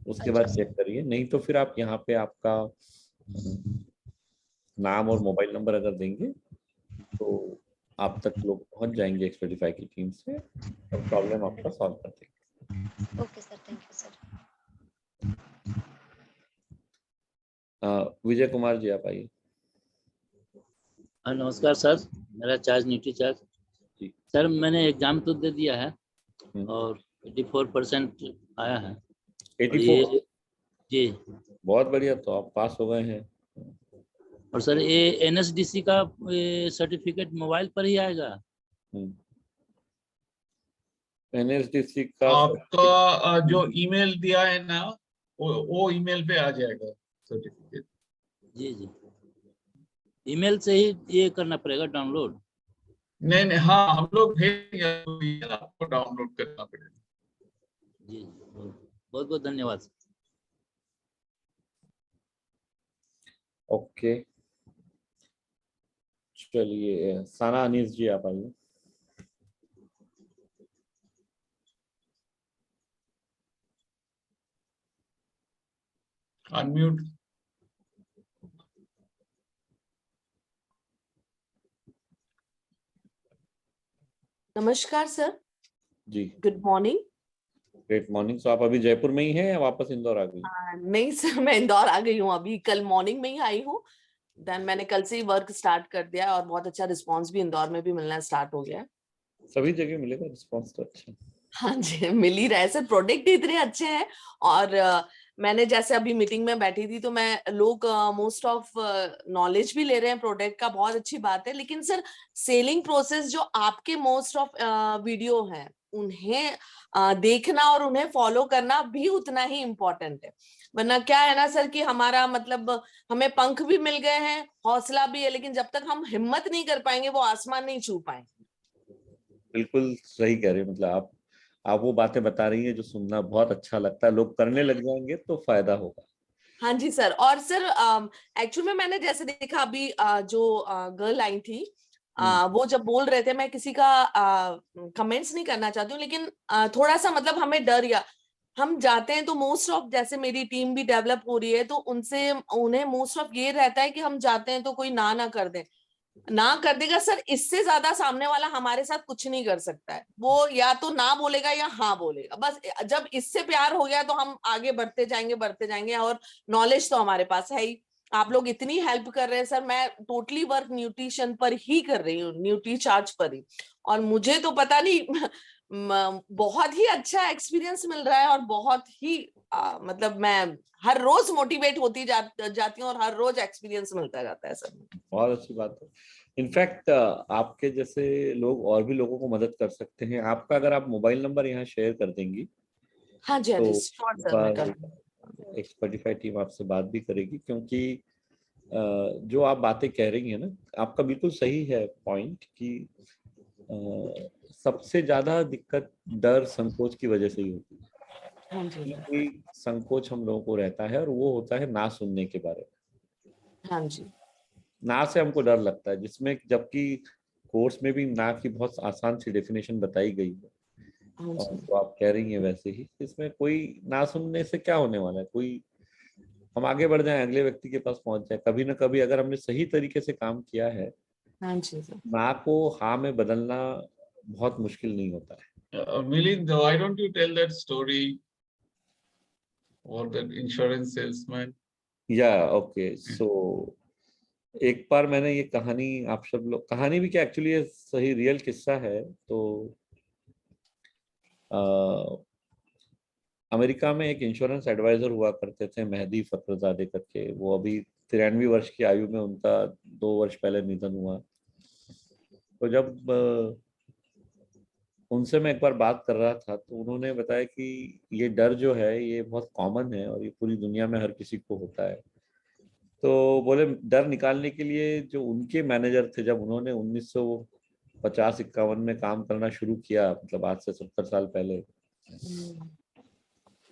उसके बाद चेक करिए। नहीं तो फिर आप यहाँ पे आपका नाम और मोबाइल नंबर अगर देंगे तो आप तक लोग पहुंच जाएंगे एक्सपेडिफाई की टीम से और प्रॉब्लम आपका सॉल्व कर देंगे। Okay sir, thank you sir. Vijay Kumar ji आप आइए। नमस्कार सर, मेरा चार्ज न्यूट्री चार्ज सर, मैंने एग्जाम तो दे दिया है और 84% आया है। 84 जी, बहुत बढ़िया, तो आप पास हो गए हैं। और सर ये NSDC का सर्टिफिकेट मोबाइल पर ही आएगा? NSDC का आपका जो ईमेल दिया है ना, वो ईमेल पे आ जाएगा सर्टिफिकेट। जी जी, ईमेल से ही ये करना पड़ेगा डाउनलोड? नहीं, हाँ, हम लोग भेजेंगे, आपको डाउनलोड करना पड़ेगा। जी, बहुत बहुत धन्यवाद। ओके, चलिए साना अनीस जी आप आइए। अनम्यूट। नमस्कार सर जी, गुड मॉर्निंग। Great morning. तो आप अभी जयपुर में ही हैं या वापस इंदौर आ गई? नहीं सर, मैं इंदौर आ गई हूँ अभी, कल मॉर्निंग में ही आई हूँ। देन मैंने कल से ही वर्क स्टार्ट कर दिया और बहुत अच्छा रिस्पांस भी इंदौर में भी मिलना स्टार्ट हो गया। सभी जगह मिलेगा रिस्पांस तो अच्छा। हाँ जी, मिल ही रहा है सर, प्रोडक्ट इतने अच्छे हैं। और मैंने जैसे अभी मीटिंग में बैठी थी तो मैं लोग मोस्ट ऑफ नॉलेज भी ले रहे हैं प्रोडक्ट का, बहुत अच्छी बात है। लेकिन सर सेलिंग प्रोसेस जो आपके मोस्ट ऑफ वीडियो हैं उन्हें देखना और उन्हें फॉलो करना भी उतना ही इम्पोर्टेंट है। वरना क्या है ना सर कि हमारा मतलब हमें पंख भी मिल गए हैं, हौसला भी है, लेकिन जब तक हम हिम्मत नहीं कर पाएंगे वो आसमान नहीं छू पाएंगे। बिल्कुल सही कह रहे हैं। मतलब आप वो बातें बता रही हैं जो सुनना बहुत अच्छा लगता है, लोग करने लग जाएंगे तो फायदा होगा। हाँ जी सर। और सर एक्चुअली में मैंने जैसे देखा अभी जो गर्ल आई थी, वो जब बोल रहे थे, मैं किसी का कमेंट्स नहीं करना चाहती हूँ, लेकिन थोड़ा सा मतलब हमें डर, या हम जाते हैं तो मोस्ट ऑफ, जैसे मेरी टीम भी डेवलप हो रही है तो उन्हें मोस्ट ऑफ ये रहता है कि हम जाते हैं तो कोई ना कर दे, ना कर देगा सर, इससे ज्यादा सामने वाला हमारे साथ कुछ नहीं कर सकता है। वो या तो ना बोलेगा या हाँ बोलेगा, बस जब इससे प्यार हो गया तो हम आगे बढ़ते जाएंगे। और नॉलेज तो हमारे पास है ही, आप लोग इतनी हेल्प कर रहे हैं सर। मैं टोटली वर्क न्यूट्रिशन पर ही कर रही हूँ, न्यूट्री चार्ज पर ही, और मुझे तो पता नहीं बहुत ही अच्छा एक्सपीरियंस मिल रहा है, और बहुत ही मतलब मैं हर रोज मोटिवेट होती जाती हूँ, और हर रोज एक्सपीरियंस मिलता जाता है सर। बहुत अच्छी बात है। इनफैक्ट आपके जैसे लोग और भी लोगों को मदद कर सकते हैं। आपका अगर आप मोबाइल नंबर यहाँ शेयर कर देंगी, हाँ जी, तो सर, एक्सपर्टिफाई टीम आपसे बात भी करेगी, क्योंकि जो आप बातें कह रही हैं ना, आपका बिल्कुल सही है पॉइंट कि सबसे ज्यादा दिक्कत डर संकोच की वजह से ही होती है। हाँ जी, कोई संकोच हम लोगों को रहता है, और वो होता है ना सुनने के बारे में। हाँ जी, ना से हमको डर लगता है, जिसमें जबकि कोर्स में भी ना की बहुत आसान सी डेफिनेशन बताई गई है, और तो आप कह रही हैं वैसे ही, इसमें कोई ना सुनने से क्या होने वाला है, कोई हम आगे बढ़ जाएं, अगले व्यक्ति के पास पहुंच जाए। कभी ना कभी अगर हमने सही तरीके से काम किया है, हाँ जी, ना को हाँ में बदलना बहुत मुश्किल नहीं होता है। Milind, why don't you tell that story or that insurance salesman? Okay, so एक बार मैंने ये कहानी, आप सब लोग, कहानी भी क्या, एक्चुअली ये सही रियल किस्सा है। तो अमेरिका में एक इंश्योरेंस एडवाइजर हुआ करते थे, मेहदी फखरजादे करके। वो अभी 93 वर्ष की आयु में, उनका 2 वर्ष पहले निधन हुआ। तो जब उनसे मैं एक बार बात कर रहा था, तो उन्होंने बताया कि ये डर जो है ये बहुत कॉमन है, और ये पूरी दुनिया में हर किसी को होता है। तो बोले डर निकालने के लिए जो उनके मैनेजर थे, जब उन्होंने 1950-51 में काम करना शुरू किया, मतलब आज से 70 साल पहले,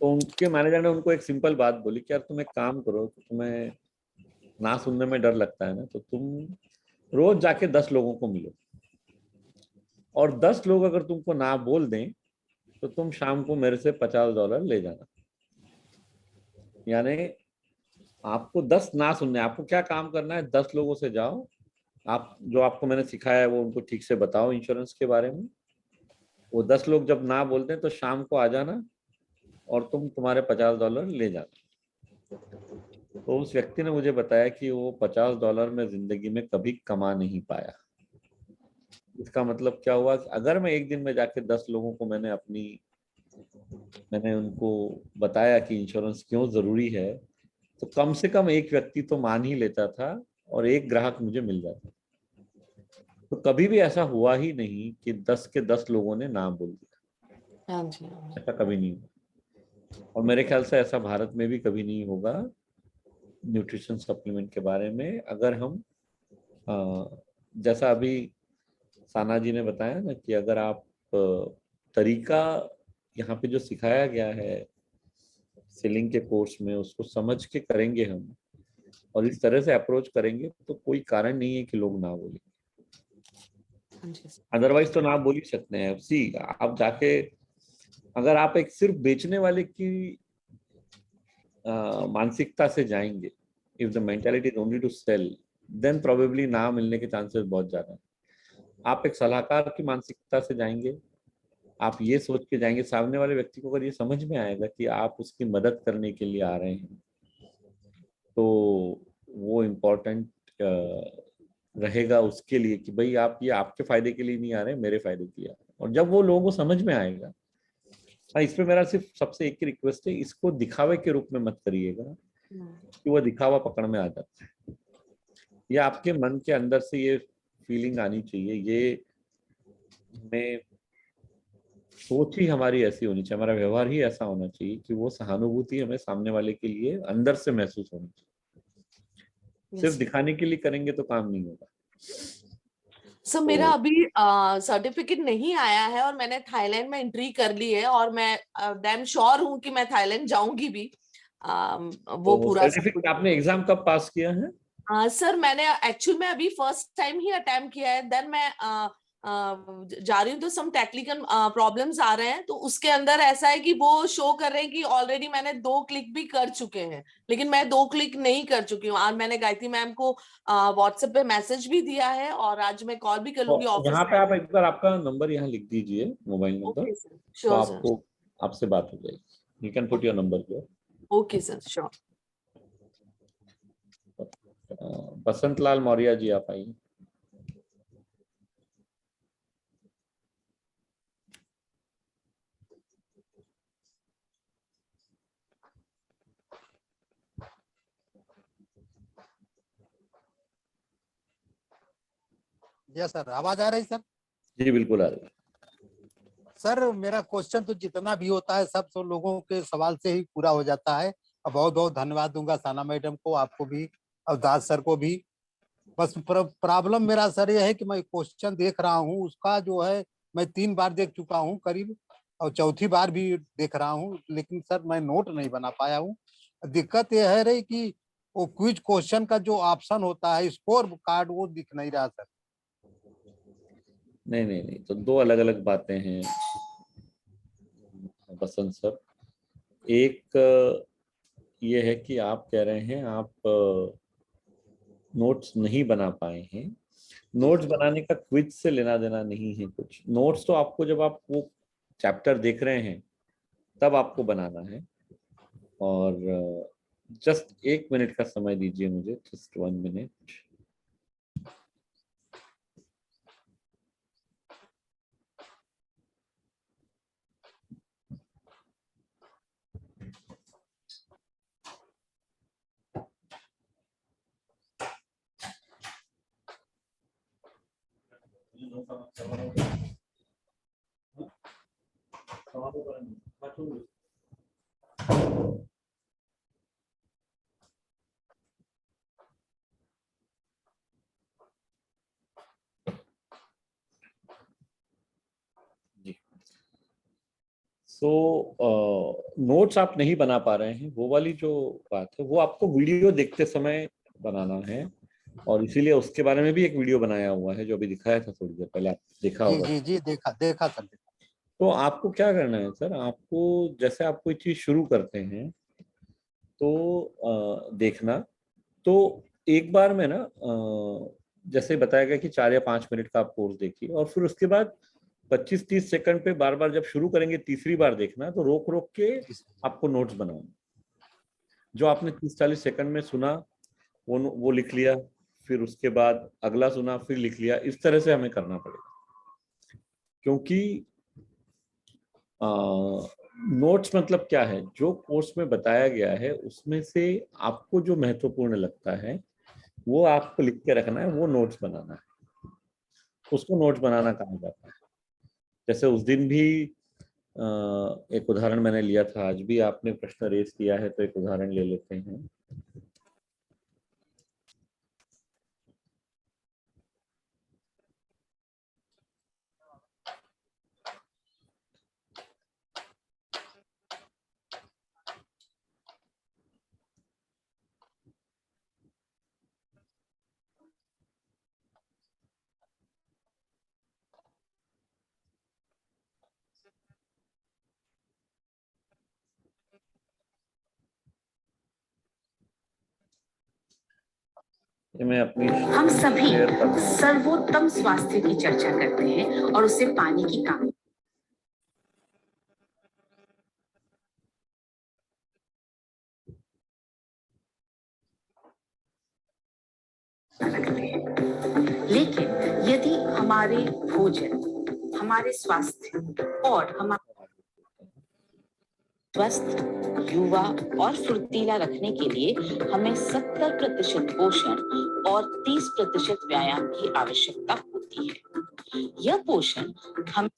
तो उनके मैनेजर ने उनको एक सिंपल बात बोली कि यार तुम एक काम करो, तुम्हें ना सुनने में डर लगता है ना, तो तुम रोज जाके 10 लोगों को मिलो, और 10 लोग अगर तुमको ना बोल दें तो तुम शाम को मेरे से $50 ले जाना। यानी आपको 10 ना सुनने, आपको क्या काम करना है, 10 लोगों से जाओ, आप जो आपको मैंने सिखाया है वो उनको ठीक से बताओ इंश्योरेंस के बारे में। वो 10 लोग जब ना बोलते हैं तो शाम को आ जाना, और तुम्हारे $50 ले जाना। तो उस व्यक्ति ने मुझे बताया कि वो $50 में जिंदगी में कभी कमा नहीं पाया। इसका मतलब क्या हुआ कि अगर मैं एक दिन में जाके 10 लोगों को मैंने उनको बताया कि इंश्योरेंस क्यों जरूरी है, तो कम से कम एक व्यक्ति तो मान ही लेता था, और एक ग्राहक मुझे मिल जाता। तो कभी भी ऐसा हुआ ही नहीं कि 10 के 10 लोगों ने ना बोल दिया। हाँ जी, ऐसा कभी नहीं हुआ, और मेरे ख्याल से ऐसा भारत में भी कभी नहीं होगा न्यूट्रिशन सप्लीमेंट के बारे में। अगर हम जैसा अभी साना जी ने बताया ना, कि अगर आप तरीका यहाँ पे जो सिखाया गया है सेलिंग के कोर्स में, उसको समझ के करेंगे हम, और इस तरह से अप्रोच करेंगे, तो कोई कारण नहीं है कि लोग ना बोले। अदरवाइज तो ना बोल ही सकते हैं। सी, आप जाके अगर आप एक सिर्फ बेचने वाले की मानसिकता से जाएंगे, if the mentality is only to sell, then probably ना मिलने के चांसेस बहुत ज्यादा है। आप एक सलाहकार की मानसिकता से जाएंगे, आप ये सोच के जाएंगे, सामने वाले व्यक्ति को अगर ये समझ में आएगा कि आप उसकी मदद करने के लिए आ रहे हैं, तो वो इम्पोर्टेंट रहेगा उसके लिए कि भाई आप ये आपके फायदे के लिए नहीं आ रहे, मेरे फायदे के लिए आ रहे हैं। और जब वो लोगों को समझ में आएगा, इस पे मेरा सिर्फ सबसे एक ही रिक्वेस्ट है, इसको दिखावे के रूप में मत करिएगा, कि वो दिखावा पकड़ में आ जाता है। ये आपके मन के अंदर से ये फीलिंग आनी चाहिए, ये हमें सोच ही हमारी ऐसी होनी चाहिए, हमारा व्यवहार ही ऐसा होना चाहिए कि वो सहानुभूति हमें सामने वाले के लिए अंदर से महसूस होनी चाहिए। सिर्फ दिखाने के लिए करेंगे तो काम नहीं होगा। सर मेरा अभी सर्टिफिकेट नहीं आया है और मैंने थाईलैंड में एंट्री कर ली है और मैं डैम श्योर हूँ कि मैं थाईलैंड जाऊंगी भी। वो पूरा सर्टिफिकेट आपने एग्जाम कब पास किया है? सर मैंने एक्चुअल में अभी फर्स्ट टाइम ही अटेम्प्ट किया है। देन मैं जा रही हूँ तो सम टेक्निकल प्रॉब्लम्स आ रहे हैं, तो उसके अंदर ऐसा है कि वो शो कर रहे हैं कि ऑलरेडी मैंने 2 क्लिक भी कर चुके हैं, लेकिन मैं 2 क्लिक नहीं कर चुकी हूँ। आज मैंने गायत्री मैम को व्हाट्सएप पे मैसेज भी दिया है और आज मैं कॉल भी कर लूंगी ऑफिस। यहाँ पे आप एक बार आपका नंबर यहाँ लिख दीजिए, मोबाइल नंबर, तो आपको आपसे बात हो जाएगी। You can put your number here. Okay sir, sure. Basant Lal Maurya ji आप आइए। यस सर, आवाज आ रही सर? जी बिल्कुल आ रही है सर। मेरा क्वेश्चन तो जितना भी होता है सब तो लोगों के सवाल से ही पूरा हो जाता है। बहुत बहुत धन्यवाद दूंगा साना मैडम को, आपको भी और दास सर को भी। बस प्रॉब्लम मेरा सर ये है कि मैं क्वेश्चन देख रहा हूँ, उसका जो है मैं 3 बार देख चुका हूँ करीब, और चौथी बार भी देख रहा हूँ, लेकिन सर मैं नोट नहीं बना पाया हूँ। दिक्कत यह है रही कि वो क्विज क्वेश्चन का जो ऑप्शन होता है स्कोर कार्ड, वो दिख नहीं रहा सर। नहीं, तो 2 अलग अलग बातें हैं बसंत सर। एक ये है कि आप कह रहे हैं आप नोट्स नहीं बना पाए हैं। नोट्स बनाने का क्विज से लेना देना नहीं है कुछ। नोट्स तो आपको जब आप वो चैप्टर देख रहे हैं तब आपको बनाना है। और जस्ट 1 मिनट का समय दीजिए मुझे, जस्ट 1 मिनट। नोट्स आप नहीं बना पा रहे हैं, वो वाली जो बात है वो आपको वीडियो देखते समय बनाना है, और इसीलिए उसके बारे में भी एक वीडियो बनाया हुआ है जो अभी दिखाया था थोड़ी देर पहले, आप देखा होगा। जी देखा सर। तो आपको क्या करना है सर, आपको जैसे आप कोई चीज शुरू करते हैं तो देखना, तो एक बार में ना जैसे बताया गया कि 4 या 5 मिनट का आप कोर्स देखिए, और फिर उसके बाद 25-30 सेकंड पे बार बार जब शुरू करेंगे तीसरी बार देखना, तो रोक रोक के आपको नोट्स बनाना। जो आपने 30-40 सेकंड में सुना वो लिख लिया, फिर उसके बाद अगला सुना फिर लिख लिया। इस तरह से हमें करना पड़ेगा, क्योंकि नोट्स मतलब क्या है, जो कोर्स में बताया गया है उसमें से आपको जो महत्वपूर्ण लगता है वो आपको लिख के रखना है, वो नोट्स बनाना है, उसको नोट्स बनाना कहा जाता है। जैसे उस दिन भी एक उदाहरण मैंने लिया था, आज भी आपने प्रश्न रेज किया है तो एक उदाहरण ले लेते हैं। मैं अपनी हम सभी सर्वोत्तम स्वास्थ्य की चर्चा करते हैं और उससे पानी की कमी। लेकिन यदि हमारे भोजन, हमारे स्वास्थ्य और हमारे स्वस्थ, युवा और फुर्तीला रखने के लिए हमें 70% पोषण और 30% व्यायाम की आवश्यकता होती है। यह पोषण हम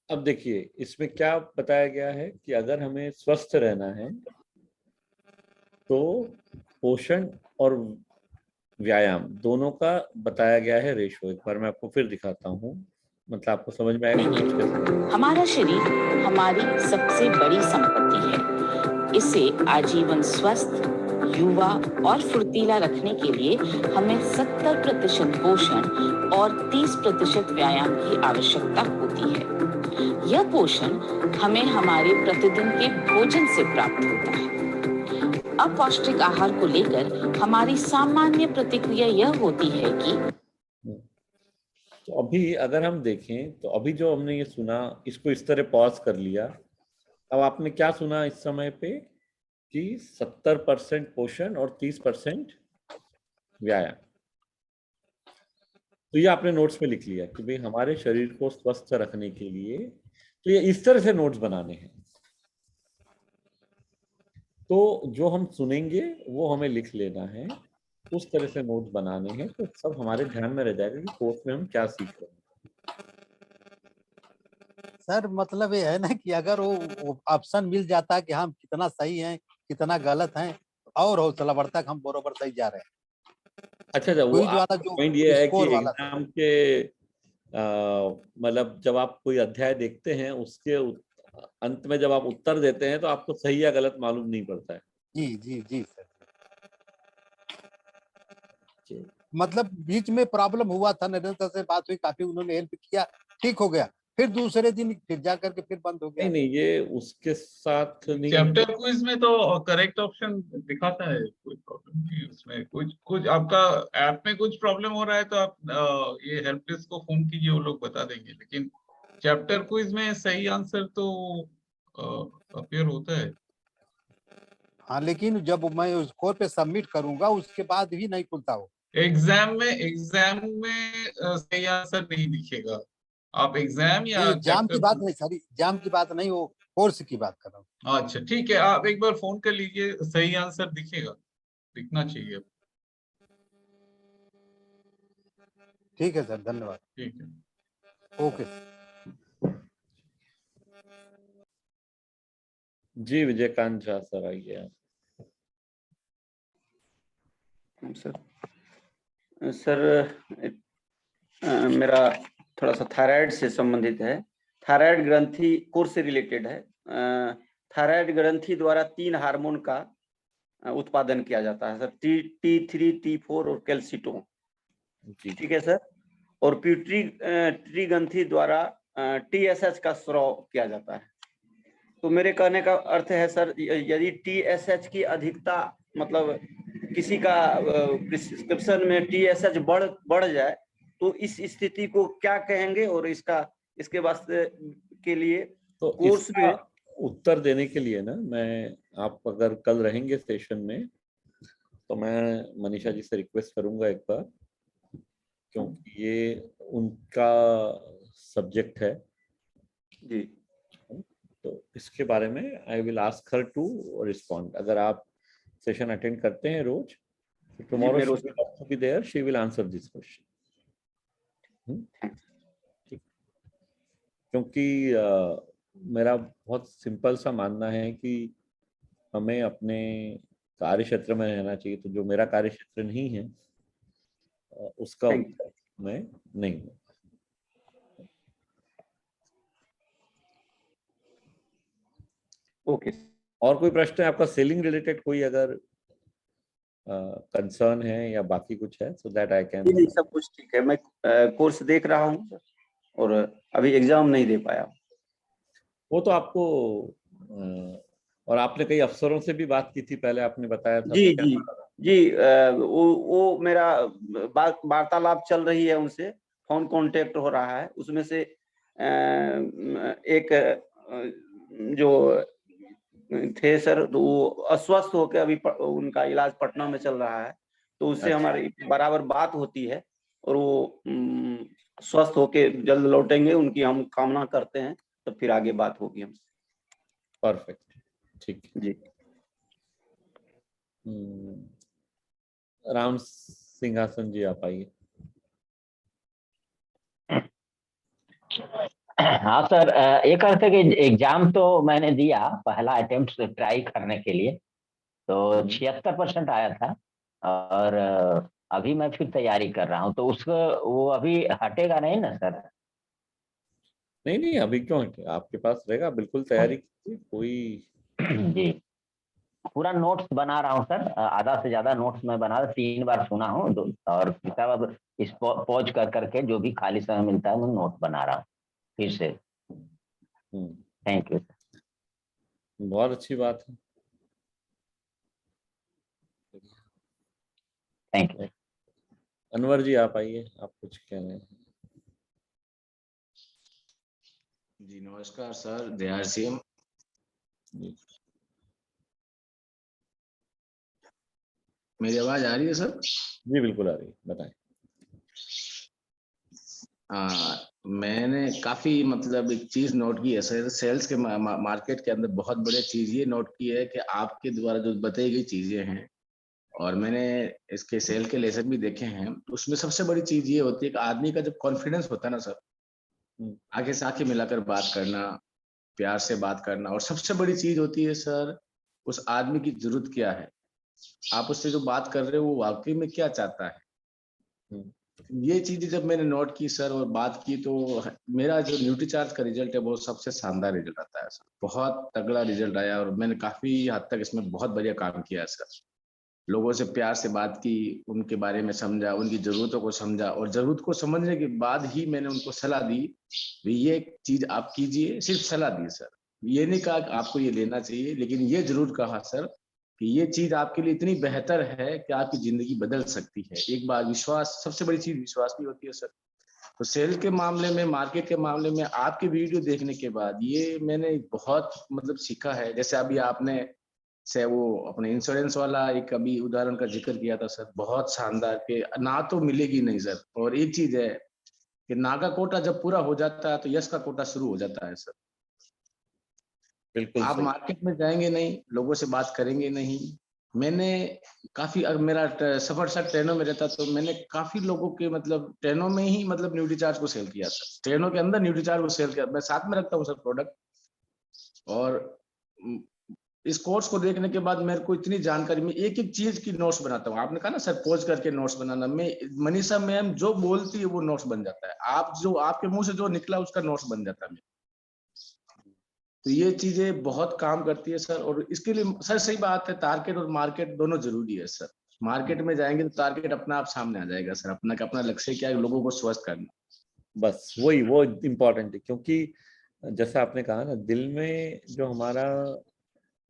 अब देखिए इसमें क्या बताया गया है कि अगर हमें स्वस्थ रहना है तो पोषण और व्यायाम दोनों का बताया गया है रेशो। एक बार मैं आपको फिर दिखाता हूँ, मतलब आपको समझ में आएगा। हमारा शरीर हमारी सबसे बड़ी संपत्ति है। इसे आजीवन स्वस्थ, युवा और फुर्तीला रखने के लिए हमें 70% पोषण और 30% व्यायाम की आवश्यकता होती है। यह पोषण हमें हमारे प्रतिदिन के भोजन से प्राप्त होता है। अपौष्टिक आहार को लेकर हमारी सामान्य प्रतिक्रिया यह होती है कि तो अभी अगर हम देखें तो अभी जो हमने ये सुना, इसको इस तरह पॉज कर लिया। अब आपने क्या सुना इस समय पे कि 70% पोषण और 30% व्यायाम। तो ये आपने नोट्स में लिख लिया कि भाई हमारे शरीर को स्वस्थ रखने के लिए तो ये इस तरह से नोट्स बनाने हैं। तो जो हम सुनेंगे वो हमें लिख लेना है, उस तरह से नोट्स बनाने हैं, तो सब हमारे ध्यान में रह जाएगा कि कोर्स में हम क्या सीख रहे हैं। सर मतलब ये है ना कि अगर वो ऑप्शन मिल जाता है कि हम कितना सही हैं कितना गलत हैं, और हौसला बढ़ता है कि हम बरोबर सही जा रहे हैं। अच्छा, वो क्विज वाला जो पॉइंट ये है कि स्कोर वाला एग्जाम के मतलब जब आप कोई अध्याय देखते हैं उसके अंत में जब आप उत्तर देते हैं तो आपको सही या गलत मालूम नहीं पड़ता है। जी जी जी सर। मतलब बीच में प्रॉब्लम हुआ था, नरेंद्र से बात हुई, काफी उन्होंने हेल्प किया, ठीक हो गया। फिर दूसरे दिन फिर जा करके फिर बंद हो गया। नहीं, ये उसके साथ नहीं। चैप्टर क्विज में तो करेक्ट ऑप्शन दिखाता है, कोई प्रॉब्लम नहीं उसमें। कुछ आपका ऐप में कुछ प्रॉब्लम हो रहा है तो आप ये हेल्प डेस्क को फोन कीजिए, वो लोग बता देंगे। लेकिन चैप्टर क्विज में सही आंसर तो अपीयर होता है। हाँ, लेकिन जब मैं स्कोर पे सबमिट करूंगा उसके बाद भी नहीं खुलता हो। एग्जाम में सही आंसर नहीं दिखेगा। आप एग्जाम या एग्जाम की बात नहीं, सॉरी एग्जाम की बात नहीं, वो कोर्स की बात कर रहा हूँ। अच्छा ठीक है, आप एक बार फोन कर लीजिए, सही आंसर दिखेगा, दिखना चाहिए। ठीक है सर, धन्यवाद। ठीक है, ओके। जी विजयकांत झा सर आइए। सर मेरा थोड़ा सा थायराइड से संबंधित है। थायराइड ग्रंथि कोर्स से रिलेटेड है। थायराइड ग्रंथि द्वारा 3 हार्मोन का उत्पादन किया जाता है सर, T3, T4 और कैल्सिटोन। ठीक है सर। और पिट्यूटरी ग्रंथि द्वारा TSH का स्राव किया जाता है। तो मेरे कहने का अर्थ है सर, यदि TSH की अधिकता, मतलब किसी का प्रिस्क्रिप्शन में TSH बढ़ जाए तो इस स्थिति को क्या कहेंगे, और इसके वास्ते के लिए तो कोर्स में उत्तर देने के लिए ना, मैं आप अगर कल रहेंगे सेशन में तो मैं मनीषा जी से रिक्वेस्ट करूंगा एक बार, क्योंकि ये उनका सब्जेक्ट है जी। तो इसके बारे में I will ask her to respond. अगर आप सेशन अटेंड करते हैं रोज, tomorrow she will also be there, she will answer this question। क्योंकि मेरा बहुत सिंपल सा मानना है कि हमें अपने कार्य क्षेत्र में रहना चाहिए। तो जो मेरा कार्य क्षेत्र नहीं है उसका उत्तर मैं नहीं हूँ। ओके। और कोई प्रश्न है आपका सेलिंग रिलेटेड, कोई अगर कंसर्न है या बाकी कुछ है, सो दैट आई कैन। नहीं, सब कुछ ठीक है। मैं कोर्स देख रहा हूँ और अभी एग्जाम नहीं दे पाया। वो तो आपको और आपने कई अफसरों से भी बात की थी पहले, आपने बताया था। जी जी जी। वो मेरा वार्तालाप चल रही है उनसे, फोन कांटेक्ट हो रहा है। उसमें से एक जो थे सर, वो अस्वस्थ होकर अभी उनका इलाज पटना में चल रहा है, तो उससे हमारी बराबर बात होती है और वो स्वस्थ होके जल्द लौटेंगे, उनकी हम कामना करते हैं। तो फिर आगे बात होगी हमसे। परफेक्ट, ठीक जी। राम सिंहासन जी आप आइए। हाँ सर, एक अर्थ है कि एग्जाम तो मैंने दिया, पहला अटेम्प्ट ट्राई करने के लिए, तो 76% आया था। और अभी मैं फिर तैयारी कर रहा हूँ, तो उसको वो अभी हटेगा नहीं ना सर? नहीं नहीं, अभी क्यों हटे, आपके पास रहेगा, बिल्कुल तैयारी कीजिए, कोई जी पूरा नोट्स बना रहा हूँ सर, आधा से ज्यादा नोट्स मैं बना 3 बार सुना हूँ, और सब अब इस पॉज कर करके जो भी खाली समय मिलता है मैं नोट बना रहा हूँ फिर से। Thank you sir. बहुत अच्छी बात है। Thank you. अनवर जी आप आइए, आप कुछ कह रहे हैं? जी नमस्कार सर, दयाल सिंह। मेरी आवाज आ रही है सर? जी बिल्कुल आ रही है, बताएं। मैंने काफी मतलब एक चीज नोट की है सर, सेल्स के मार्केट के अंदर बहुत बड़ी चीज ये नोट की है कि आपके द्वारा जो बताई गई चीजें हैं, और मैंने इसके सेल के लेसन भी देखे हैं, तो उसमें सबसे बड़ी चीज ये होती है कि आदमी का जब कॉन्फिडेंस होता है ना सर, आंखें से आंखें मिलाकर बात करना, प्यार से बात करना, और सबसे बड़ी चीज होती है सर उस आदमी की जरूरत क्या है, आप उससे जो बात कर रहे हो वो वाकई में क्या चाहता है। ये चीजें जब मैंने नोट की सर और बात की, तो मेरा जो न्यूट्रीचार्ज का रिजल्ट है वो सबसे शानदार रिजल्ट आता है सर, बहुत तगड़ा रिजल्ट आया, और मैंने काफी हद तक इसमें बहुत बढ़िया काम किया है सर। लोगों से प्यार से बात की, उनके बारे में समझा, उनकी जरूरतों को समझा, और जरूरत को समझने के बाद ही मैंने उनको सलाह दी, ये चीज आप कीजिए, सिर्फ सलाह दी सर, ये नहीं कहा कि आपको ये लेना चाहिए, लेकिन ये जरूर कहा सर कि ये चीज आपके लिए इतनी बेहतर है कि आपकी जिंदगी बदल सकती है। एक बार विश्वास, सबसे बड़ी चीज विश्वास भी होती है सर। तो सेल के मामले में, मार्केट के मामले में आपके वीडियो देखने के बाद ये मैंने बहुत मतलब सीखा है। जैसे अभी आपने से वो अपने इंश्योरेंस वाला एक अभी उदाहरण का जिक्र किया था सर, बहुत शानदार, के ना तो मिलेगी नहीं सर। और एक चीज है कि ना का कोटा जब पूरा हो जाता है तो यश का कोटा शुरू हो जाता है सर। बिल्कुल आप मार्केट में जाएंगे नहीं, लोगों से बात करेंगे नहीं। मैंने काफी, अगर मेरा सफर सर ट्रेनों में रहता तो मैंने काफी लोगों के मतलब ट्रेनों में ही मतलब न्यूट्रीचार्ज को सेल किया सर, ट्रेनों के अंदर न्यूट्रीचार्ज को सेल किया। मैं साथ में रखता हूँ सर प्रोडक्ट, और इस कोर्स को देखने के बाद मेरे को इतनी जानकारी, में एक एक चीज की नोट्स बनाता हूँ। आपने कहा ना सर पोज करके नोट्स बनाना, मैं मनीषा मैम जो बोलती है वो नोट्स बन जाता है, आप जो आपके मुंह से जो निकला उसका नोट्स बन जाता है। तो ये चीजें बहुत काम करती है सर, और इसके लिए सर सही बात है, टारगेट और मार्केट दोनों जरूरी है सर। मार्केट में जाएंगे तो टारगेट अपना आप सामने आ जाएगा सर, अपना लक्ष्य क्या है, लोगों को स्वस्थ करना, बस वही वो इम्पोर्टेंट है। क्योंकि जैसा आपने कहा ना, दिल में जो हमारा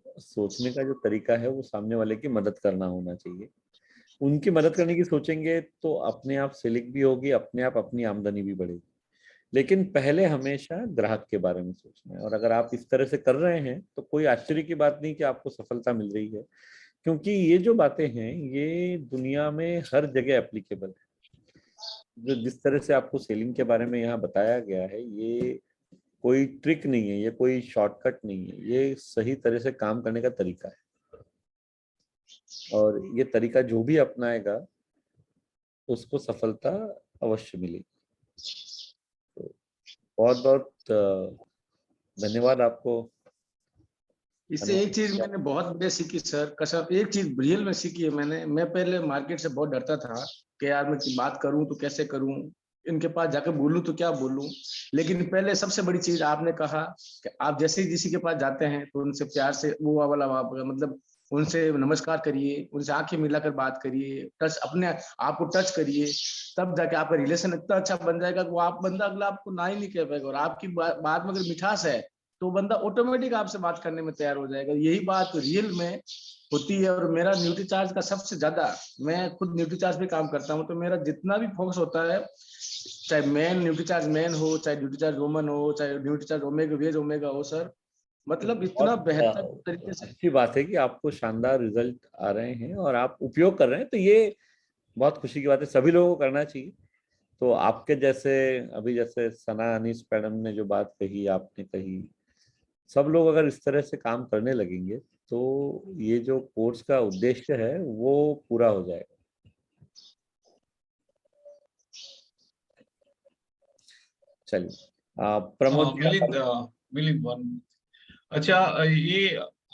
सोचने का जो तरीका है वो सामने वाले की मदद करना होना चाहिए। उनकी मदद करने की सोचेंगे तो अपने आप सेलिंग भी होगी, अपने आप अपनी आमदनी भी बढ़ेगी। लेकिन पहले हमेशा ग्राहक के बारे में सोचना है, और अगर आप इस तरह से कर रहे हैं तो कोई आश्चर्य की बात नहीं कि आपको सफलता मिल रही है। क्योंकि ये जो बातें हैं ये दुनिया में हर जगह एप्लीकेबल है। जो जिस तरह से आपको सेलिंग के बारे में यहाँ बताया गया है, ये कोई ट्रिक नहीं है, ये कोई शॉर्टकट नहीं है, ये सही तरह से काम करने का तरीका है। और ये तरीका जो भी अपनाएगा उसको सफलता अवश्य मिलेगी। तो बहुत बहुत धन्यवाद आपको। इससे एक चीज मैंने बहुत बढ़िया सीखी सर, कसम एक चीज रियल में सीखी है मैंने। मैं पहले मार्केट से बहुत डरता था कि यार मैं बात करूं तो कैसे करूं, इनके पास जाकर बोलूं तो क्या बोलूं। लेकिन पहले सबसे बड़ी चीज आपने कहा कि आप जैसे ही किसी के पास जाते हैं तो उनसे प्यार से वो वाला मतलब उनसे नमस्कार करिए, उनसे आंखें मिलाकर बात करिए, टच अपने आप को टच करिए, तब जाके आपका रिलेशन इतना अच्छा बन जाएगा कि वो आप बंदा अगला आपको ना ही नहीं कह पाएगा। और आपकी बात में अगर मिठास है तो बंदा ऑटोमेटिक आपसे बात करने में तैयार हो जाएगा। यही बात रियल में होती है। और मेरा न्यूट्रीचार्ज का सबसे ज्यादा, मैं खुद न्यूट्रीचार्ज पे काम करता हूँ, तो मेरा जितना भी फोकस होता है, चाहे मैन न्यूट्रीचार्ज मैन हो, चाहे न्यूट्रीचार्ज वुमन हो, चाहे न्यूट्रीचार्ज ओमेगा वेज ओमेगा हो सर, मतलब इतना बेहतर तरीके से। अच्छी बात है कि आपको शानदार रिजल्ट आ रहे हैं और आप उपयोग कर रहे हैं, तो ये बहुत खुशी की बात है, सभी लोगों को करना चाहिए। तो आपके जैसे अभी जैसे सना अनीस मैडम ने जो बात कही, आपने कही, सब लोग अगर इस तरह से काम करने लगेंगे तो ये जो कोर्स का उद्देश्य है वो पूरा हो जाएगा। चलिए प्रमोद मिलिंद अच्छा, ये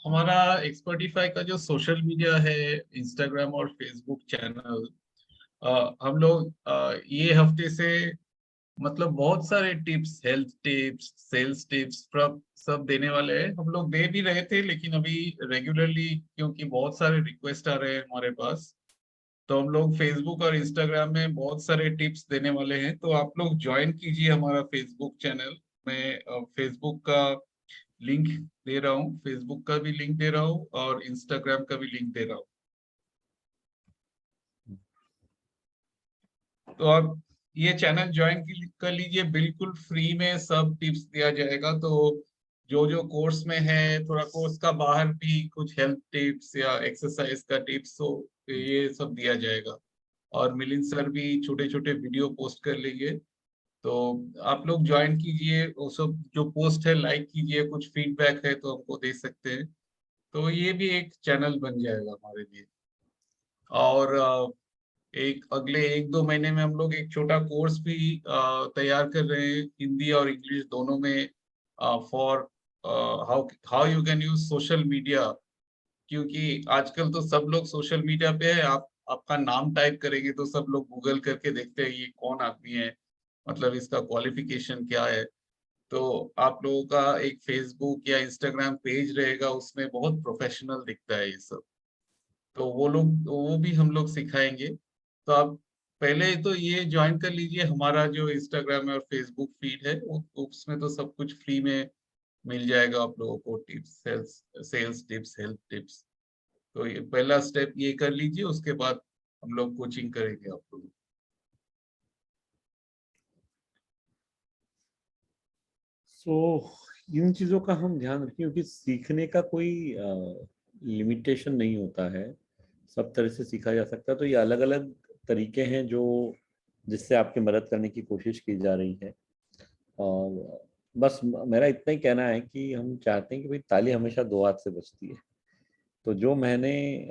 हमारा एक्सपर्टिफाई का जो सोशल मीडिया है, इंस्टाग्राम और फेसबुक चैनल, हम लोग ये हफ्ते से मतलब बहुत सारे tips, health tips, sales tips सब देने वाले हैं। हम लोग दे भी रहे थे, लेकिन अभी रेगुलरली क्योंकि बहुत सारे रिक्वेस्ट आ रहे हैं हमारे पास, तो हम लोग फेसबुक और इंस्टाग्राम में बहुत सारे टिप्स देने वाले हैं। तो आप लोग ज्वाइन कीजिए हमारा फेसबुक चैनल। मैं फेसबुक का लिंक दे रहा हूँ, फेसबुक का भी लिंक दे रहा हूँ और इंस्टाग्राम का भी लिंक दे रहा हूँ। तो आप ये चैनल ज्वाइन कर लीजिए, बिल्कुल फ्री में सब टिप्स दिया जाएगा। तो जो जो कोर्स में है, थोड़ा कोर्स का बाहर भी कुछ हेल्थ टिप्स या एक्सरसाइज का टिप्स, तो ये सब दिया जाएगा। और मिलिंद सर भी छोटे छोटे वीडियो पोस्ट कर लेंगे। तो आप लोग ज्वाइन कीजिए, वो सब जो पोस्ट है लाइक कीजिए, कुछ फीडबैक है तो हमको दे सकते हैं। तो ये भी एक चैनल बन जाएगा हमारे लिए। और एक अगले 1-2 महीने में हम लोग एक छोटा कोर्स भी तैयार कर रहे हैं, हिंदी और इंग्लिश दोनों में, for how you can use social media. क्योंकि आजकल तो सब लोग सोशल मीडिया पे है। आप आपका नाम टाइप करेंगे तो सब लोग गूगल करके देखते हैं ये कौन आदमी है, मतलब इसका क्वालिफिकेशन क्या है। तो आप लोगों का एक फेसबुक या इंस्टाग्राम पेज रहेगा, उसमें बहुत प्रोफेशनल दिखता है ये सब। तो वो भी हम लोग सिखाएंगे। तो आप पहले तो ये ज्वाइन कर लीजिए हमारा जो इंस्टाग्राम और फेसबुक फीड है, उसमें तो सब कुछ फ्री में मिल जाएगा आप लोगों को, tips, sales tips, health tips. तो ये पहला स्टेप ये कर लीजिए, उसके बाद हम लोग कोचिंग करेंगे आप लोग। इन चीजों का हम ध्यान रखें, क्योंकि सीखने का कोई लिमिटेशन नहीं होता है, सब तरह से सीखा जा सकता है। तो ये अलग अलग तरीके हैं जो जिससे आपकी मदद करने की कोशिश की जा रही है। और बस मेरा इतना ही कहना है कि हम चाहते हैं कि भाई ताली हमेशा दो हाथ से बजती है। तो जो मैंने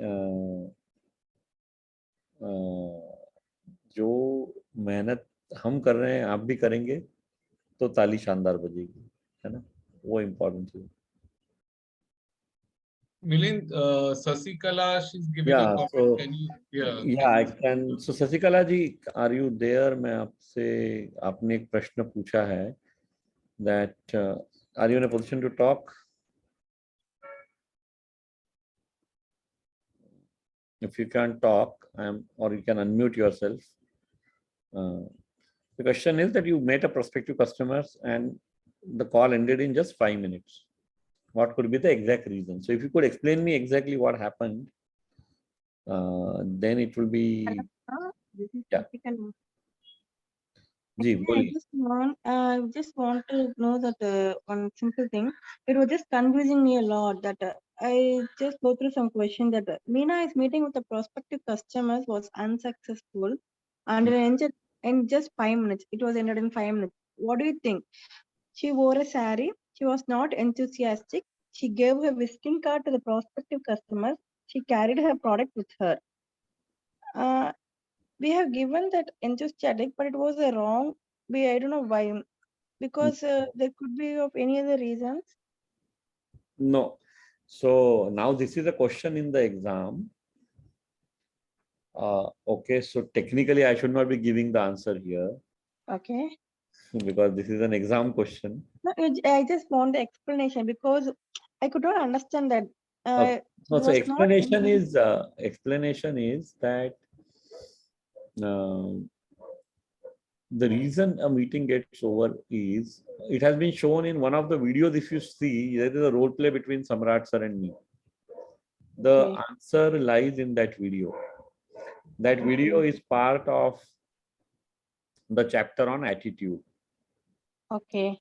जो मेहनत हम कर रहे हैं आप भी करेंगे तो ताली शानदार बजेगी, है ना, वो इम्पोर्टेंट चीज। Milind, Sasikala, she's giving a Yeah, comment. so Can you, yeah, I can. So Sasikala ji, are you there? मैं आपसे, आपने एक प्रश्न पूछा है that are you in a position to talk? If you can't talk, or you can unmute yourself. The question is that you met a prospective customers and the call ended in just 5 minutes. What could be the exact reason? So if you could explain me exactly what happened, then it will be. Yeah. I just want to know that one simple thing. It was just confusing me a lot that I just go through some question that Meena is meeting with the prospective customers was unsuccessful and it ended in just 5 minutes. It was ended in 5 minutes. What do you think? She wore a sari. She was not enthusiastic. She gave her visiting card to the prospective customers. She carried her product with her. We have given that enthusiastic, but it was a wrong way. I don't know why, because there could be of any other reasons. No. So now this is a question in the exam. Okay, so technically I should not be giving the answer here. Okay. Because this is an exam question. No, I just want the explanation because I could not understand that. Okay. No, so explanation is that the reason a meeting gets over is, it has been shown in one of the videos. If you see, there is a role play between Samrat sir and me. The answer lies in that video. That video is part of the chapter on attitude. Okay.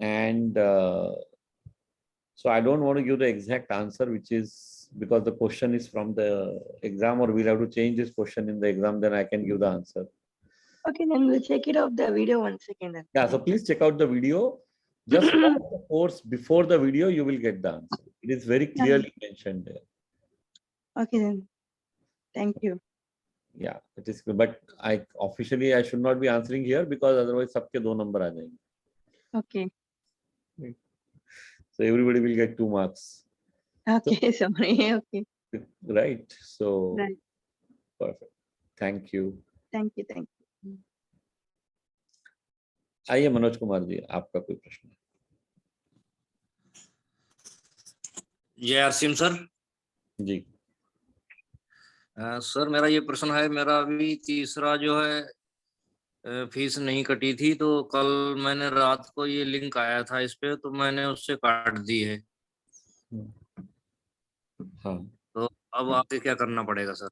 And so I don't want to give the exact answer, which is because the question is from the exam, or we'll have to change this question in the exam, then I can give the answer. Okay, then we'll check it out the video once again. Then. Yeah, so please check out the video. Just watch the course before the video, you will get the answer. It is very clearly mentioned there. Okay then. Thank you. Yeah, it is, but I should not be answering here because otherwise सबके 2 number आ जाएंगे. Okay. So everybody will get 2 marks. Okay, sorry. Okay. Right. So right. Perfect. Thank you. Thank you. आइए मनोज कुमार जी, आपका कोई प्रश्न? जय अरसिम sir. जी sir मेरा ये प्रश्न है, मेरा अभी तीसरा जो है फीस नहीं कटी थी, तो कल मैंने रात को ये लिंक आया था इस पे, तो मैंने उससे काट दी है। हाँ, तो अब आगे क्या करना पड़ेगा सर?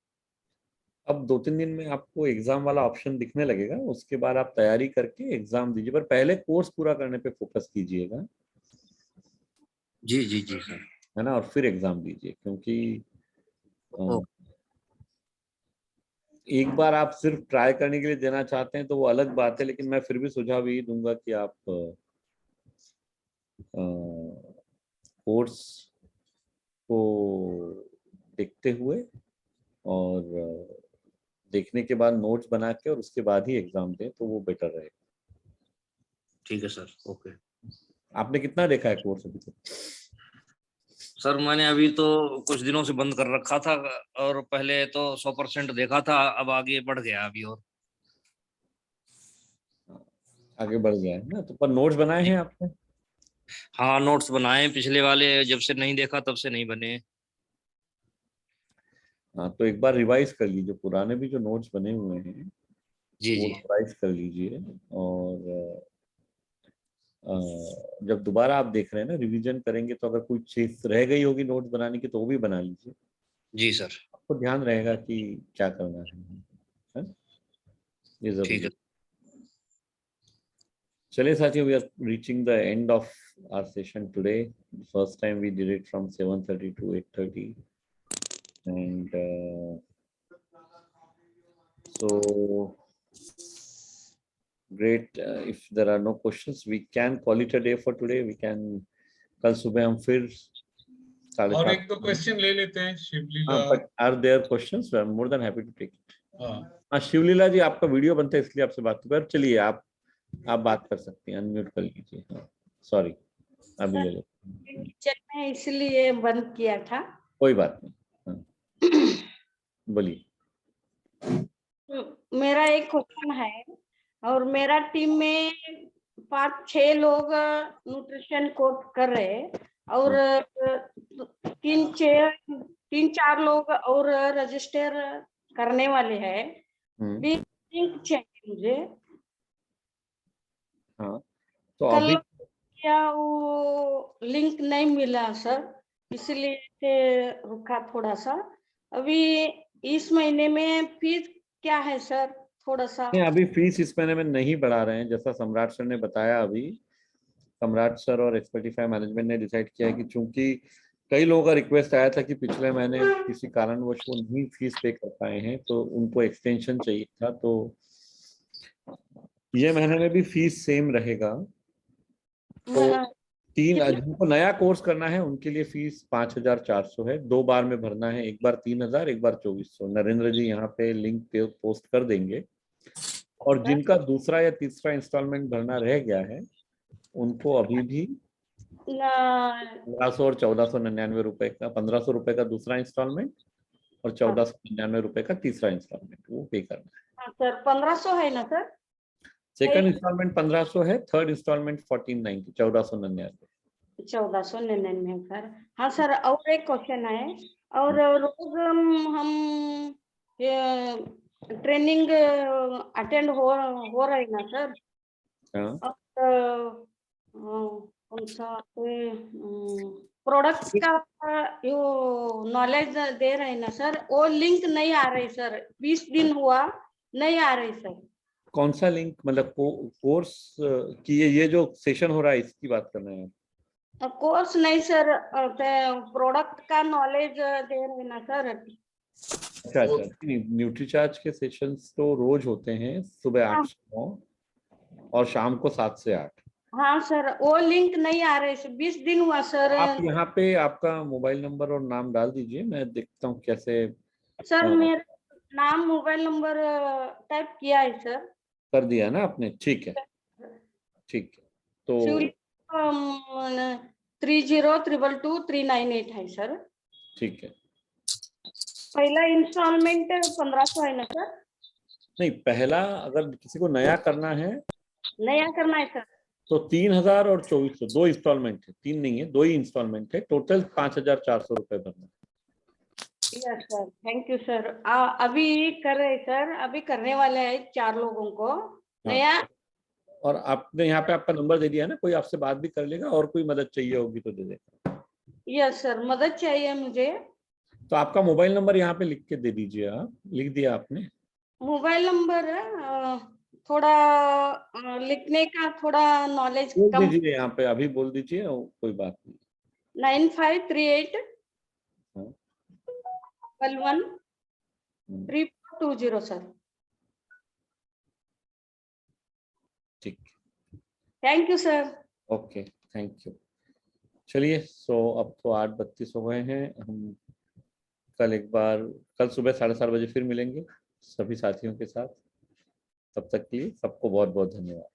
अब 2-3 दिन में आपको एग्जाम वाला ऑप्शन दिखने लगेगा, उसके बाद आप तैयारी करके एग्जाम दीजिए, पर पहले कोर्स पूरा करने पे फोकस कीजिएगा। जी जी जी सर। है ना, और फिर एग्जाम दीजिए, क्योंकि एक बार आप सिर्फ ट्राई करने के लिए देना चाहते हैं तो वो अलग बात है, लेकिन मैं फिर भी सुझाव यही दूंगा कि आप कोर्स को देखते हुए और देखने के बाद नोट्स बना के और उसके बाद ही एग्जाम दें, तो वो बेटर रहेगा। ठीक है सर, ओके। आपने कितना देखा है कोर्स अभी तक? सर मैंने अभी तो कुछ दिनों से बंद कर रखा था, और पहले तो 100% देखा था, अब आगे बढ़ गया अभी और आगे बढ़ गया है ना, तो पर नोट्स बनाए हैं आपने? हाँ नोट्स बनाए, पिछले वाले जब से नहीं देखा तब से नहीं बने। हाँ, तो एक बार रिवाइज कर लीजिए, पुराने भी जो नोट्स बने हुए हैं जी वो जी रिवाइज कर लीजिए, और जब दोबारा आप देख रहे हैं ना, रिवीजन करेंगे, तो अगर कोई चीज रह गई होगी नोट्स बनाने की तो वो भी बना लीजिए। जी सर। आपको ध्यान रहेगा कि क्या करना है? ये जरूरी है। चलिए साथियों, we are reaching the end of our session today. First time we did it from 7:30 to 8:30, and so great. If there are no questions, we can call it a day for today. We can कल सुबह हम फिर 7:30 और एक दो question ले लेते हैं शिवलीला। but are there questions? I'm more than happy to take it. हाँ शिवलीला जी, आपका वीडियो बनता है इसलिए आपसे बात कर, चलिए आप बात कर सकती हैं, अनम्यूट कर लीजिए। हाँ सॉरी, अभी ले लो। मैं इसलिए बंद किया था। कोई बात नहीं, हाँ बोलिए। मेरा एक क्वेश्चन है, और मेरा टीम में 5-6 लोग न्यूट्रिशन कोर्स कर रहे हैं, और 3-4 लोग और रजिस्टर करने वाले हैं। लिंक चाहिए मुझे। हाँ तो कल अभी क्या वो लिंक नहीं मिला सर, इसलिए रुका थोड़ा सा। अभी इस महीने में फीस क्या है सर? थोड़ा सा अभी फीस इस महीने में नहीं बढ़ा रहे हैं, जैसा सम्राट सर ने बताया। अभी सम्राट सर और एक्सपर्टिफाई मैनेजमेंट ने डिसाइड किया है कि चूंकि कई लोगों का रिक्वेस्ट आया था कि पिछले महीने किसी कारणवश वो नहीं फीस पे कर पाए हैं, तो उनको एक्सटेंशन चाहिए था, तो ये महीने में भी फीस सेम रहेगा। तो जिनको नया कोर्स करना है उनके लिए फीस 5,400 है। 2 बार में भरना है, एक बार 3,000, एक बार 2,400। नरेंद्र जी यहाँ पे लिंक पे पोस्ट कर देंगे। और जिनका दूसरा या तीसरा इंस्टॉलमेंट भरना रह गया है उनको अभी भी 1500 और 1,499 रुपए का, 1,500 रुपए का दूसरा इंस्टॉलमेंट और 1,499 रुपए का तीसरा इंस्टॉलमेंट वो पे करना है। सर 1500 है ना सर? सेकंड इंस्टॉलमेंट 1,500 है, थर्ड इंस्टॉलमेंट 1,490, 1,499। 1,499 सर। हाँ सर, और एक क्वेश्चन है, और रोज हम ट्रेनिंग अटेंड हो रहे ना सर? कौन सा प्रोडक्ट का जो नॉलेज दे रहे हैं ना सर, वो लिंक नहीं आ रही सर। 20 दिन हुआ नहीं आ रही सर। कौन सा लिंक? मतलब कोर्स की ये जो सेशन हो रहा है इसकी बात कर रहे हैं? कोर्स नहीं सर, प्रोडक्ट का नॉलेज दे रहे ना सर। अच्छा अच्छा, न्यूट्रीचार्ज के सेशंस तो रोज होते हैं, सुबह 8 से 9 और शाम को 7 से 8। हाँ सर, वो लिंक नहीं आ रहे सर। 20 दिन हुआ सर। आप यहाँ पे आपका मोबाइल नंबर और नाम डाल दीजिए, मैं देखता हूँ कैसे। सर मेरा नाम मोबाइल नंबर टाइप किया है सर। कर दिया ना आपने? ठीक है ठीक है। तो 30222398 है सर। ठीक है। पहला इंस्टॉलमेंट 1500 है ना सर? नहीं, पहला अगर किसी को नया करना है सर तो 3,000 और 2,400 2 इंस्टॉलमेंट है, 3 नहीं है, 2 ही इंस्टॉलमेंट है, टोटल 5,400 रुपए भरना। Yes sir, thank you sir. अभी कर रहे सर, अभी करने वाले हैं 4 लोगों को नया। और आपने यहाँ पे आपका नंबर दे दिया है ना, कोई आपसे बात भी कर लेगा, और कोई मदद चाहिए होगी तो दे देगा। यस सर, मदद चाहिए मुझे। तो आपका मोबाइल नंबर यहाँ पे लिख के दे दीजिए। आप लिख दिया आपने? मोबाइल नंबर थोड़ा लिखने का थोड़ा नॉलेज बोल कम। दीजिए यहाँ पे, अभी बोल दीजिए, कोई बात नहीं। 9538 हाँ। 11 3420 सर। ठीक, thank you sir. Okay, thank you. चलिए, सो अब तो 8:32 हो गए हैं। हम कल सुबह 7:30 बजे फिर मिलेंगे सभी साथियों के साथ। तब तक के लिए सबको बहुत बहुत धन्यवाद।